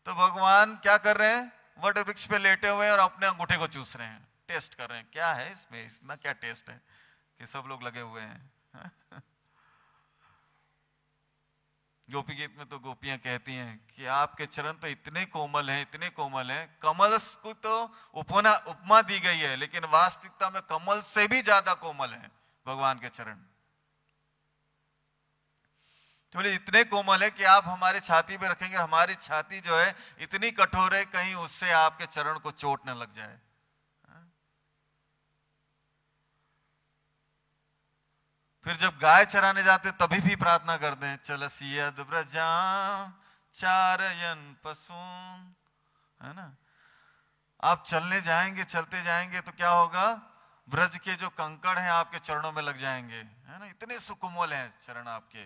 तो भगवान क्या कर रहे हैं, वट वृक्ष पे लेटे हुए हैं और अपने अंगूठे को चूस रहे हैं, टेस्ट कर रहे हैं क्या है इसमें, इतना क्या टेस्ट है कि सब लोग लगे हुए हैं। गोपी गीत में तो गोपियां कहती हैं कि आपके चरण तो इतने कोमल हैं, इतने कोमल हैं, कमल को तो उपमा दी गई है, लेकिन वास्तविकता में कमल से भी ज्यादा कोमल है भगवान के चरण। तो बोले इतने कोमल है कि आप हमारे छाती पे रखेंगे, हमारी छाती जो है इतनी कठोर है, कहीं उससे आपके चरण को चोट न लग जाए। फिर जब गाय चराने जाते तभी भी प्रार्थना करते हैं, चलसियद ब्रजा चारयन पशुन, है ना। आप चलने जाएंगे, चलते जाएंगे तो क्या होगा, ब्रज के जो कंकड़ हैं आपके चरणों में लग जाएंगे, है ना, इतने सुकोमल हैं चरण आपके।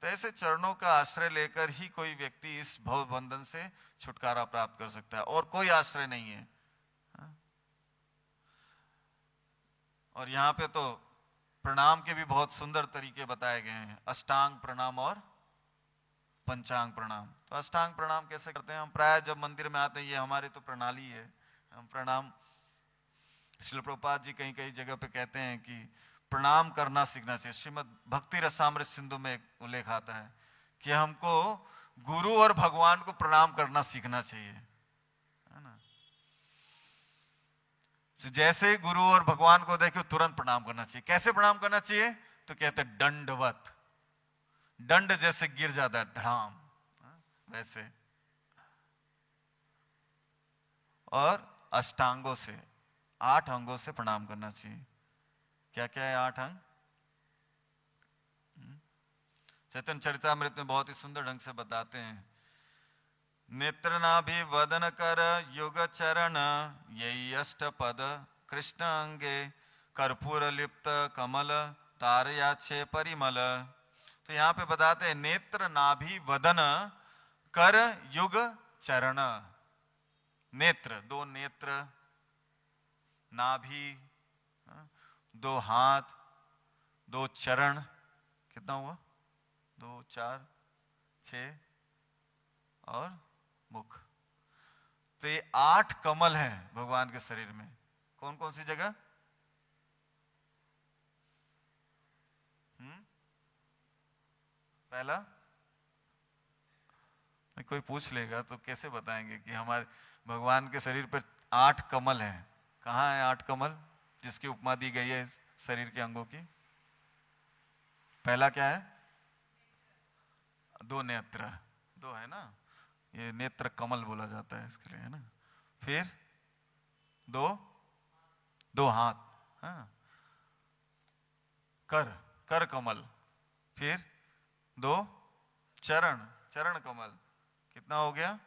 तो ऐसे चरणों का आश्रय लेकर ही कोई व्यक्ति इस भव बंधन से छुटकारा प्राप्त कर सकता है, और कोई आश्रय नहीं है। और यहाँ पे तो प्रणाम के भी बहुत सुंदर तरीके बताए गए हैं, अष्टांग प्रणाम और पंचांग प्रणाम। तो अष्टांग प्रणाम कैसे करते हैं, हम प्राय जब मंदिर में आते हैं, ये हमारे तो प्रणाली है, हम प्रणाम, श्रील प्रभुपाद जी कहीं कहीं जगह पे कहते हैं कि प्रणाम करना सीखना चाहिए। श्रीमद् भक्ति रसामृत सिंधु में एक उल्लेख आता है कि हमको गुरु और भगवान को प्रणाम करना सीखना चाहिए, है ना। जैसे ही गुरु और भगवान को देखो तुरंत प्रणाम करना चाहिए। कैसे प्रणाम करना चाहिए, तो कहते हैं दंडवत, दंड जैसे गिर जाता है धड़ाम, वैसे। और अष्टांगों से, 8 अंगों से प्रणाम करना चाहिए। क्या क्या है 8 अंग, चैतन्य चरितामृत में बहुत ही सुंदर ढंग से बताते हैं। नेत्र नाभि वदन कर युग चरण यही अष्ट पद कृष्ण अंगे कर्पूर लिप्त कमल तारयाछे परिमल। तो यहाँ पे बताते हैं नेत्र नाभि वदन कर युग चरण। नेत्र, 2 नेत्र, नाभि 2 हाथ, 2 चरण, कितना हुआ, 2 4 6, और मुख। तो ये 8 कमल हैं भगवान के शरीर में। कौन कौन सी जगह, पहला कोई पूछ लेगा तो कैसे बताएंगे कि हमारे भगवान के शरीर पर 8 कमल हैं। कहाँ है 8 कमल जिसकी उपमा दी गई है शरीर के अंगों की। पहला क्या है, 2 नेत्र, 2 है ना, ये नेत्र कमल बोला जाता है इसके लिए, है ना। फिर 2 हाथ, है ना, कर कमल। फिर 2 चरण, चरण कमल, कितना हो गया,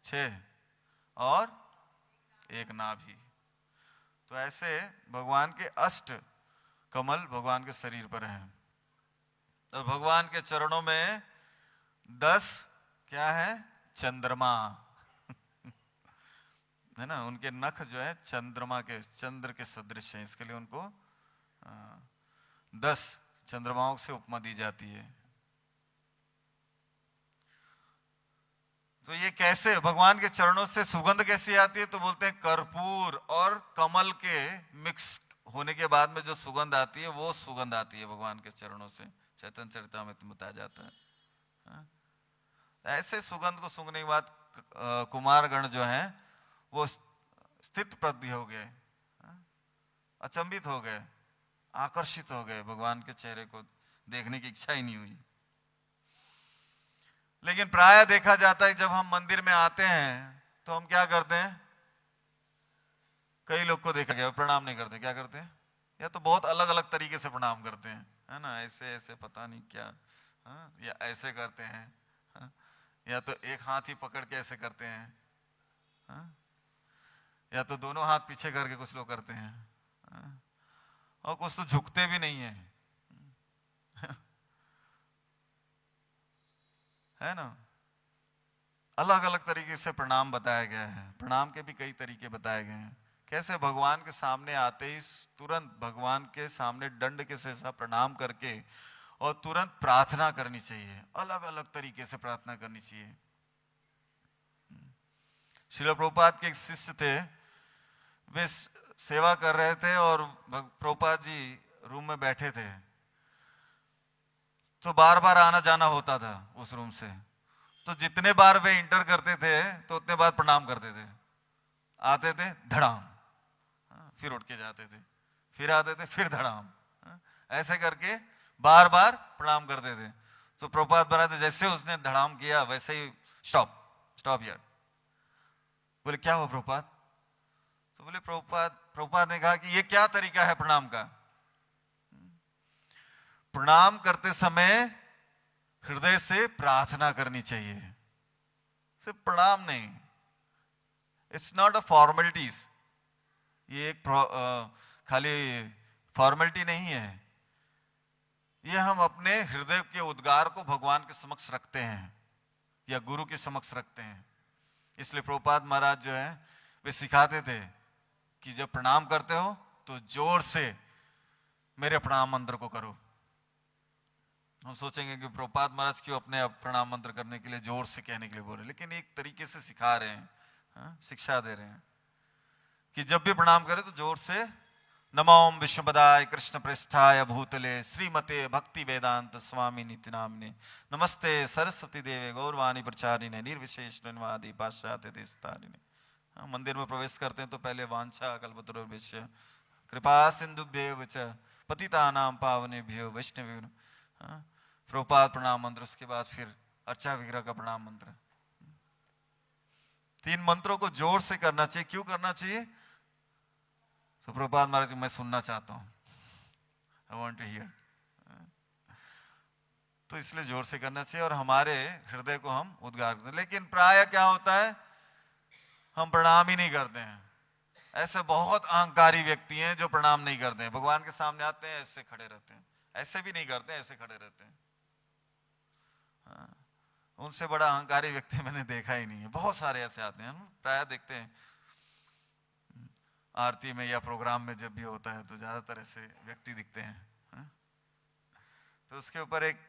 6, और 1 नाभि। तो ऐसे भगवान के 8 कमल भगवान के शरीर पर हैं। तो भगवान के चरणों में 10 क्या है, चंद्रमा, है ना, उनके नख जो है चंद्रमा के, चंद्र के सदृश हैं, इसके लिए उनको 10 चंद्रमाओं से उपमा दी जाती है। तो ये कैसे भगवान के चरणों से सुगंध कैसी आती है? तो बोलते हैं कर्पूर और कमल के मिक्स होने के बाद में जो सुगंध आती है वो सुगंध आती है भगवान के चरणों से। चैतन्य चरितामृत में बताया जाता है। हाँ? ऐसे सुगंध को सूंघने के बाद कुमार गण जो हैं वो स्थित प्रज्ञ हो गए, अचंभित हो गए, आकर्षित हो गए, भगवान के चेहरे को देखने की इच्छा ही नहीं हुई। लेकिन प्रायः देखा जाता है जब हम मंदिर में आते हैं तो हम क्या करते हैं? कई लोग को देखा गया प्रणाम नहीं करते। क्या करते हैं? या तो बहुत अलग अलग तरीके से प्रणाम करते हैं, है ना, ऐसे ऐसे पता नहीं क्या, या ऐसे करते हैं, या तो एक हाथ ही पकड़ के ऐसे करते हैं, या तो दोनों हाथ पीछे करके कुछ लोग करते हैं, और कुछ तो झुकते भी नहीं है, है ना। अलग अलग तरीके से प्रणाम बताया गया है। प्रणाम के भी कई तरीके बताए गए हैं। कैसे भगवान के सामने आते ही तुरंत भगवान के सामने दंड के जैसा प्रणाम करके और तुरंत प्रार्थना करनी चाहिए। अलग अलग तरीके से प्रार्थना करनी चाहिए। श्रील प्रभुपाद के एक शिष्य थे, वे सेवा कर रहे थे और प्रभुपाद जी रूम में बैठे थे, तो बार बार आना जाना होता था उस रूम से। तो जितने बार वे इंटर करते थे तो उतने बार प्रणाम करते थे। आते थे धड़ाम, फिर उठ के जाते थे, फिर आते थे, फिर धड़ाम, ऐसे करके बार बार प्रणाम करते थे। तो प्रभुपाद महाराज जैसे उसने धड़ाम किया वैसे ही स्टॉप यार। बोले क्या हुआ प्रभुपाद? तो बोले प्रभुपाद ने कहा कि ये क्या तरीका है प्रणाम का? प्रणाम करते समय हृदय से प्रार्थना करनी चाहिए, सिर्फ प्रणाम नहीं। इट्स नॉट अ फॉर्मेलिटीज, ये एक खाली फॉर्मेलिटी नहीं है। ये हम अपने हृदय के उद्गार को भगवान के समक्ष रखते हैं या गुरु के समक्ष रखते हैं। इसलिए प्रभुपाद महाराज जो है वे सिखाते थे कि जब प्रणाम करते हो तो जोर से मेरे प्रणाम मंत्र को करो। हम सोचेंगे कि प्रभुपाद महाराज क्यों अपने प्रणाम मंत्र करने के लिए जोर से कहने के लिए बोल रहे, लेकिन एक तरीके से सिखा रहे हैं, शिक्षा दे रहे हैं कि जब भी प्रणाम करें तो जोर से नमों विष्णुपदाय कृष्ण पृष्ठाय भूतले श्रीमते भक्ति वेदांत स्वामी नित्य नामिने नमस्ते सरस्वती देवे गौरवाणी प्रचारिणे निर्विशेष निर्वादी पाश्चात्य देशतारिणे। मंदिर में प्रवेश करते हैं तो पहले वांछा कल्पतरुभ्यश्च कृपा सिंधुभ्येव च पतितानां पावनेभ्यो वैष्णवेभ्यो। प्रभुपाद प्रणाम मंत्र, उसके बाद फिर अर्चा विग्रह का प्रणाम मंत्र। 3 मंत्रों को जोर से करना चाहिए। क्यों करना चाहिए? तो प्रभुपाद महाराज मैं सुनना चाहता हूं, आई वांट टू हियर। तो इसलिए जोर से करना चाहिए और हमारे हृदय को हम उद्गार करते हैं। लेकिन प्राय क्या होता है, हम प्रणाम ही नहीं करते हैं। ऐसे बहुत अहंकारी व्यक्ति हैं जो प्रणाम नहीं करते हैं, भगवान के सामने आते हैं ऐसे खड़े रहते हैं, ऐसे भी नहीं करते, ऐसे खड़े रहते हैं। उनसे बड़ा अहंकारी व्यक्ति मैंने देखा ही नहीं है। बहुत सारे ऐसे आते हैं, हम प्राय देखते हैं आरती में या प्रोग्राम में जब भी होता है तो ज्यादातर ऐसे व्यक्ति दिखते हैं। तो उसके ऊपर एक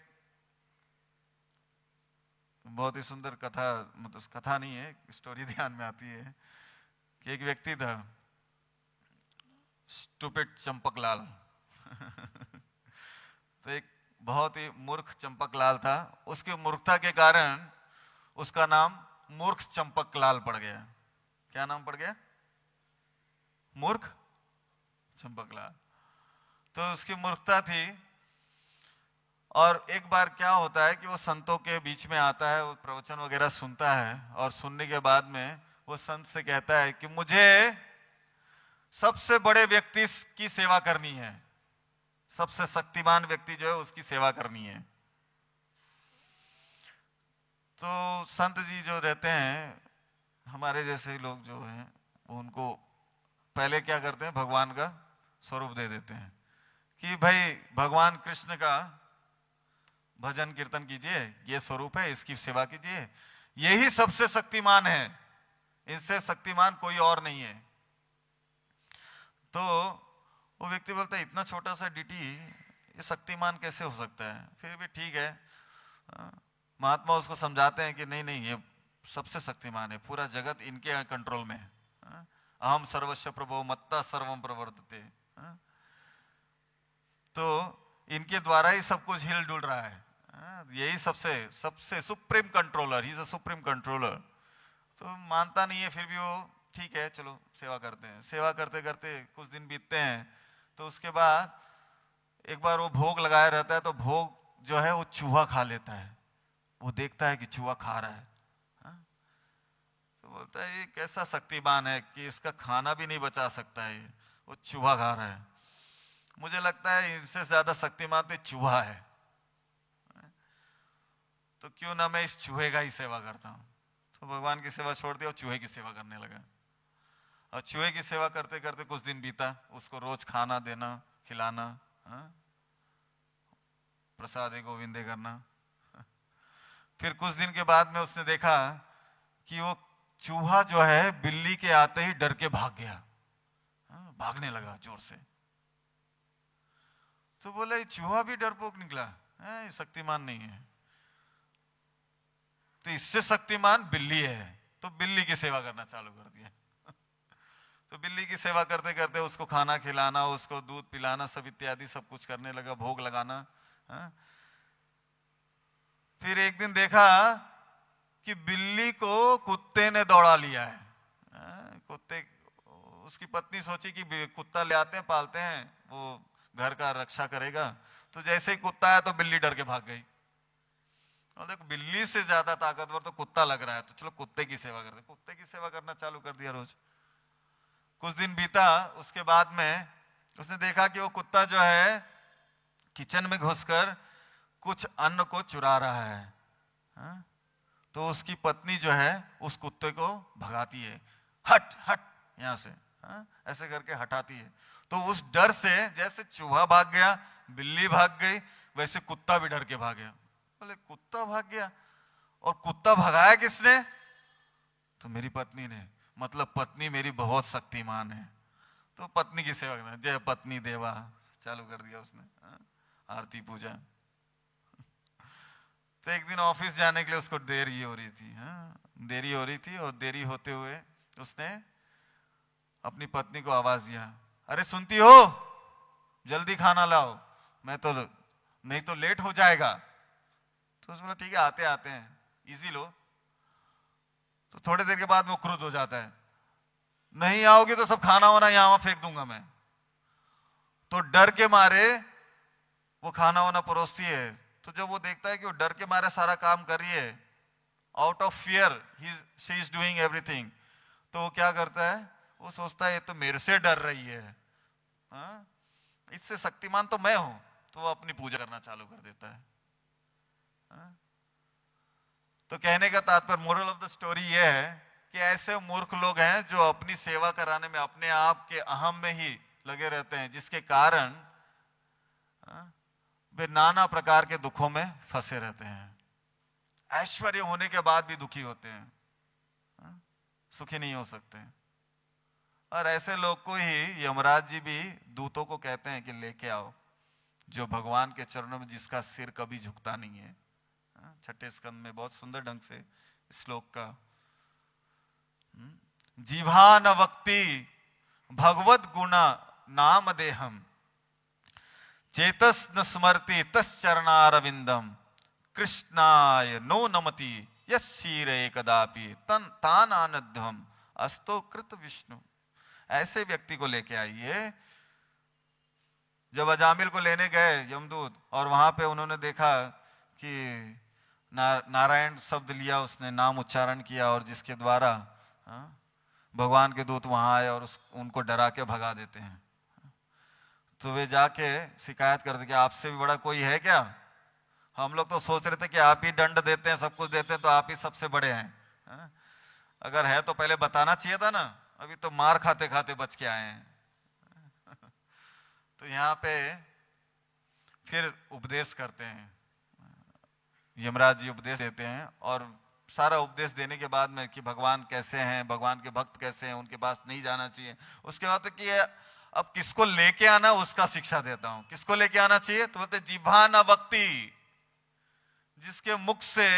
बहुत ही सुंदर कथा, मतलब कथा नहीं है, स्टोरी ध्यान में आती है कि एक व्यक्ति था स्टूपिड चंपकलाल। तो एक बहुत ही मूर्ख चंपकलाल था। उसकी मूर्खता के कारण उसका नाम मूर्ख चंपकलाल पड़ गया। क्या नाम पड़ गया? मूर्ख चंपकलाल। तो उसकी मूर्खता थी। और एक बार क्या होता है कि वो संतों के बीच में आता है, वो प्रवचन वगैरह सुनता है और सुनने के बाद में वो संत से कहता है कि मुझे सबसे बड़े व्यक्ति की सेवा करनी है, सबसे शक्तिमान व्यक्ति जो है उसकी सेवा करनी है। तो संत जी जो रहते हैं, हमारे जैसे लोग जो हैं, उनको पहले क्या करते हैं, भगवान का स्वरूप दे देते हैं कि भाई भगवान कृष्ण का भजन कीर्तन कीजिए, ये स्वरूप है, इसकी सेवा कीजिए, यही सबसे शक्तिमान है, इससे शक्तिमान कोई और नहीं है। तो वो व्यक्ति बोलता है इतना छोटा सा डीटी ये शक्तिमान कैसे हो सकता है? फिर भी ठीक है, महात्मा उसको समझाते हैं कि नहीं नहीं, ये सबसे शक्तिमान है, पूरा जगत इनके कंट्रोल में है। अहम सर्वस्व प्रभो मत्ता सर्वम प्रवर्तते। तो इनके द्वारा ही सब कुछ हिल डुल रहा है। यही सबसे सबसे supreme controller, he is a supreme controller. तो मानता नहीं है, फिर भी वो ठीक है चलो सेवा करते हैं। सेवा करते करते कुछ दिन बीतते हैं, तो उसके बाद एक बार वो भोग लगाया रहता है, तो भोग जो है वो चूहा खा लेता है। वो देखता है कि चूहा खा रहा है, तो बोलता है ये कैसा शक्तिमान है कि इसका खाना भी नहीं बचा सकता है, वो चूहा खा रहा है। मुझे लगता है इनसे ज्यादा शक्तिमान तो चूहा है, तो क्यों ना मैं इस चूहे का ही सेवा करता हूँ। तो भगवान की सेवा छोड़ दिया और चूहे की सेवा करने लगा। और चूहे की सेवा करते करते कुछ दिन बीता, उसको रोज खाना देना खिलाना, प्रसाद गोविंदे करना। फिर कुछ दिन के बाद में उसने देखा कि वो चूहा जो है बिल्ली के आते ही डर के भाग गया, भागने लगा जोर से। तो बोले चूहा भी डरपोक निकला, ये शक्तिमान नहीं है, तो इससे शक्तिमान बिल्ली है। तो बिल्ली की सेवा करना चालू कर दिया। तो बिल्ली की सेवा करते करते उसको खाना खिलाना, उसको दूध पिलाना, सब इत्यादि सब कुछ करने लगा, भोग लगाना। फिर एक दिन देखा कि बिल्ली को कुत्ते ने दौड़ा लिया है। कुत्ते, उसकी पत्नी सोची कि कुत्ता ले आते हैं, पालते हैं, वो घर का रक्षा करेगा। तो जैसे ही कुत्ता आया तो बिल्ली डर के भाग गई। और देखो बिल्ली से ज्यादा ताकतवर तो कुत्ता लग रहा है, तो चलो कुत्ते की सेवा करते। कुत्ते की सेवा करना चालू कर दिया रोज। कुछ दिन बीता, उसके बाद में उसने देखा कि वो कुत्ता जो है किचन में घुसकर कुछ अन्न को चुरा रहा है। तो उसकी पत्नी जो है उस कुत्ते को भगाती है, हट हट यहां से, ऐसे करके हटाती है। तो उस डर से जैसे चूहा भाग गया, बिल्ली भाग गई, वैसे कुत्ता भी डर के भाग गया। बोले कुत्ता भाग गया, और कुत्ता भगाया किसने? तो मेरी पत्नी ने। मतलब पत्नी मेरी बहुत शक्तिमान है। तो पत्नी की सेवा करना, जय पत्नी देवा चालू कर दिया उसने, आरती पूजा। तो एक दिन ऑफिस जाने के लिए उसको देरी हो रही थी, देरी हो रही थी, और देरी होते हुए उसने अपनी पत्नी को आवाज दिया, अरे सुनती हो, जल्दी खाना लाओ, मैं तो नहीं तो लेट हो जाएगा। तो उसने बोला ठीक है आते आते हैं, इजी लो। तो थोड़ी देर के बाद वो क्रुद्ध हो जाता है, नहीं आओगे तो सब खाना वाना यहां फेंक दूंगा मैं। तो डर के मारे वो खाना वाना परोसती है। तो जब वो देखता है कि वो डर के मारे सारा काम कर रही है, out of fear she is doing everything, तो वो क्या करता है, वो सोचता है ये तो मेरे से डर रही है, इससे शक्तिमान तो मैं हूं। तो वो अपनी पूजा करना चालू कर देता है। तो कहने का तात्पर्य, मोरल ऑफ द स्टोरी ये है कि ऐसे मूर्ख लोग हैं जो अपनी सेवा कराने में अपने आप के अहम में ही लगे रहते हैं, जिसके कारण वे नाना प्रकार के दुखों में फंसे रहते हैं। ऐश्वर्य होने के बाद भी दुखी होते हैं, सुखी नहीं हो सकते। और ऐसे लोग को ही यमराज जी भी दूतों को कहते हैं कि लेके आओ, जो भगवान के चरणों में जिसका सिर कभी झुकता नहीं है। छठे स्कंद में बहुत सुंदर ढंग से श्लोक का, जीवान वक्ति भगवत गुणा नाम देहम चेतस न स्मरति तश्चरणारविंदम कृष्णाय नो नमति यशीरे कदापि तन तान आनद्धम अस्तो कृत विष्णु। ऐसे व्यक्ति को लेके आइए। जब अजामिल को लेने गए यमदूत, और वहां पे उन्होंने देखा कि नारायण शब्द लिया, उसने नाम उच्चारण किया, और जिसके द्वारा भगवान के दूत वहां आए और उनको डरा के भगा देते हैं। तो वे जाके शिकायत करते कि आपसे भी बड़ा कोई है क्या? हम लोग तो सोच रहे थे कि आप ही दंड देते हैं, सब कुछ देते हैं, तो आप ही सबसे बड़े हैं। अगर है तो पहले बताना चाहिए था ना, अभी तो मार खाते खाते बच के आए हैं। तो यहाँ पे फिर उपदेश करते हैं, यमराज जी उपदेश देते हैं, और सारा उपदेश देने के बाद में कि भगवान कैसे हैं, भगवान के भक्त कैसे हैं, उनके पास नहीं जाना चाहिए। उसके बाद कि अब किसको लेके आना उसका शिक्षा देता हूं। किसको लेके आना चाहिए? तो बोलते जिह्वा न वक्ति, जिसके मुख से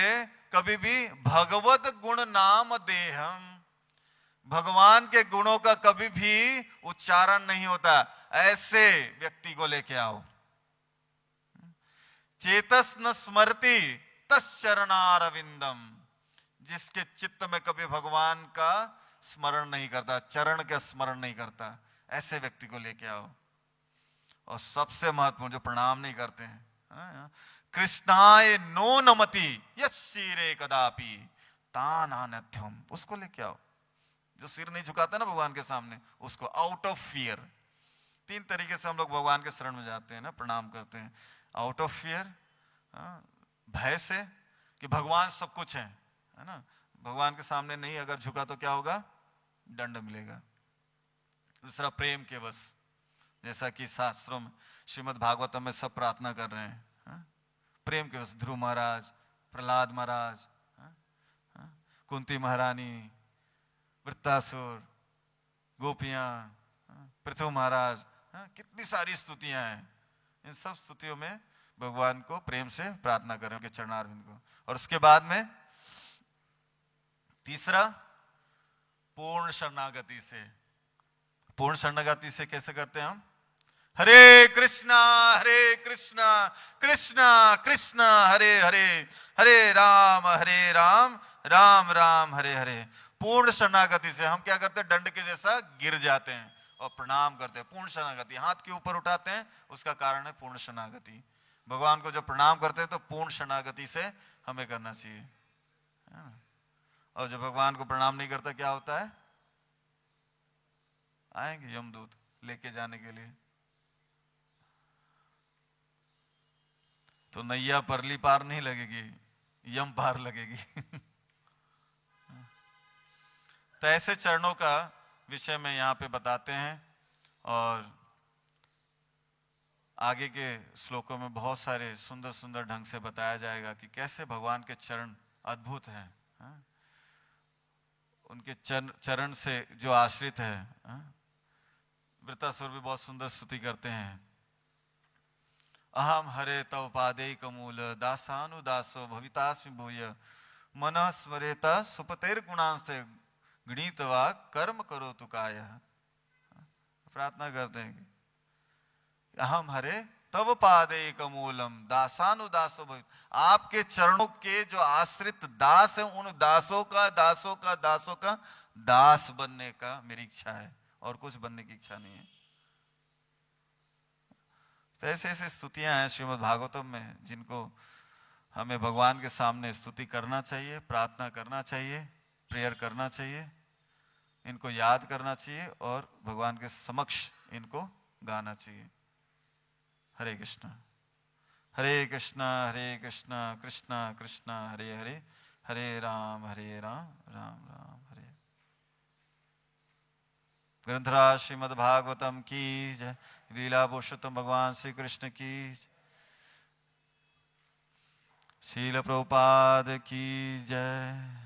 कभी भी भगवत गुण नाम देहम, भगवान के गुणों का कभी भी उच्चारण नहीं होता, ऐसे व्यक्ति को लेके आओ। चेतस न स्मृति तश्चरणारविंदम, जिसके चित्त में कभी भगवान का स्मरण नहीं करता, चरण का स्मरण नहीं करता, ऐसे व्यक्ति को लेके आओ। और सबसे महत्वपूर्ण, जो प्रणाम नहीं करते हैं, कृष्णाय नो नमति यशीरे कदापि तानानथ्यम, उसको लेके आओ। जो सिर नहीं झुकाता ना भगवान के सामने, उसको आउट ऑफ फियर। 3 तरीके से हम लोग भगवान के शरण में जाते हैं ना, प्रणाम करते हैं। आउट ऑफ फियर, भय से कि भगवान सब कुछ है ना, भगवान के सामने नहीं अगर झुका तो क्या होगा, दंड मिलेगा। दूसरा प्रेम के वश, जैसा कि शास्त्रों में श्रीमद् भागवतम में सब प्रार्थना कर रहे हैं, प्रेम के वश। ध्रुव महाराज, प्रहलाद महाराज, कुंती महारानी, वृत्तासुर, गोपियां, पृथु महाराज, कितनी सारी स्तुतियां हैं। इन सब स्तुतियों में भगवान को प्रेम से प्रार्थना करें, उनके चरणारविंद को। और उसके बाद में तीसरा, पूर्ण शरणागति से। पूर्ण शरणागति से कैसे करते हैं हम? हरे कृष्णा कृष्णा कृष्णा हरे हरे, हरे राम राम राम हरे हरे। पूर्ण शरणागति से हम क्या करते हैं? दंड के जैसा गिर जाते हैं और प्रणाम करते हैं। पूर्ण शरणागति, हाथ के ऊपर उठाते हैं, उसका कारण है पूर्ण शरणागति। भगवान को जब प्रणाम करते हैं तो पूर्ण शरणागति से हमें करना चाहिए। और जब भगवान को प्रणाम नहीं करता क्या होता है? आएंगे यमदूत लेके जाने के लिए, तो नैया परली पार नहीं लगेगी, यम पार लगेगी। तो ऐसे चरणों का विषय में यहाँ पे बताते हैं। और आगे के श्लोकों में बहुत सारे सुंदर सुंदर ढंग से बताया जाएगा कि कैसे भगवान के चरण अद्भुत हैं। उनके चरण से जो आश्रित है, वृत्तासुर भी बहुत सुंदर स्तुति करते हैं। अहम हरे तव पादे कमूल दासानुदासो भवितास्मि भूय मनः स्मरेता सुपतेर गुणांसे गणितवा कर्म करो तुकाय। प्रार्थना करते हैं कि अहम हरे तव पादे कमूलम दासानुदासो भवित, आपके चरणों के जो आश्रित दास हैं, उन दासों का दास बनने का मेरी इच्छा है, और कुछ बनने की इच्छा नहीं है। तो ऐसे ऐसे स्तुतियां हैं श्रीमद् भागवतम में, जिनको हमें भगवान के सामने स्तुति करना चाहिए, प्रार्थना करना चाहिए, प्रेयर करना चाहिए, इनको याद करना चाहिए और भगवान के समक्ष इनको गाना चाहिए। हरे कृष्णा कृष्णा कृष्णा कृष्णा हरे हरे, हरे राम राम राम हरे। ग्रंथराज श्रीमद् भागवतम की जय, लीला पुरुषोत्तम भगवान श्री कृष्ण की, शील प्रभुपाद की जय।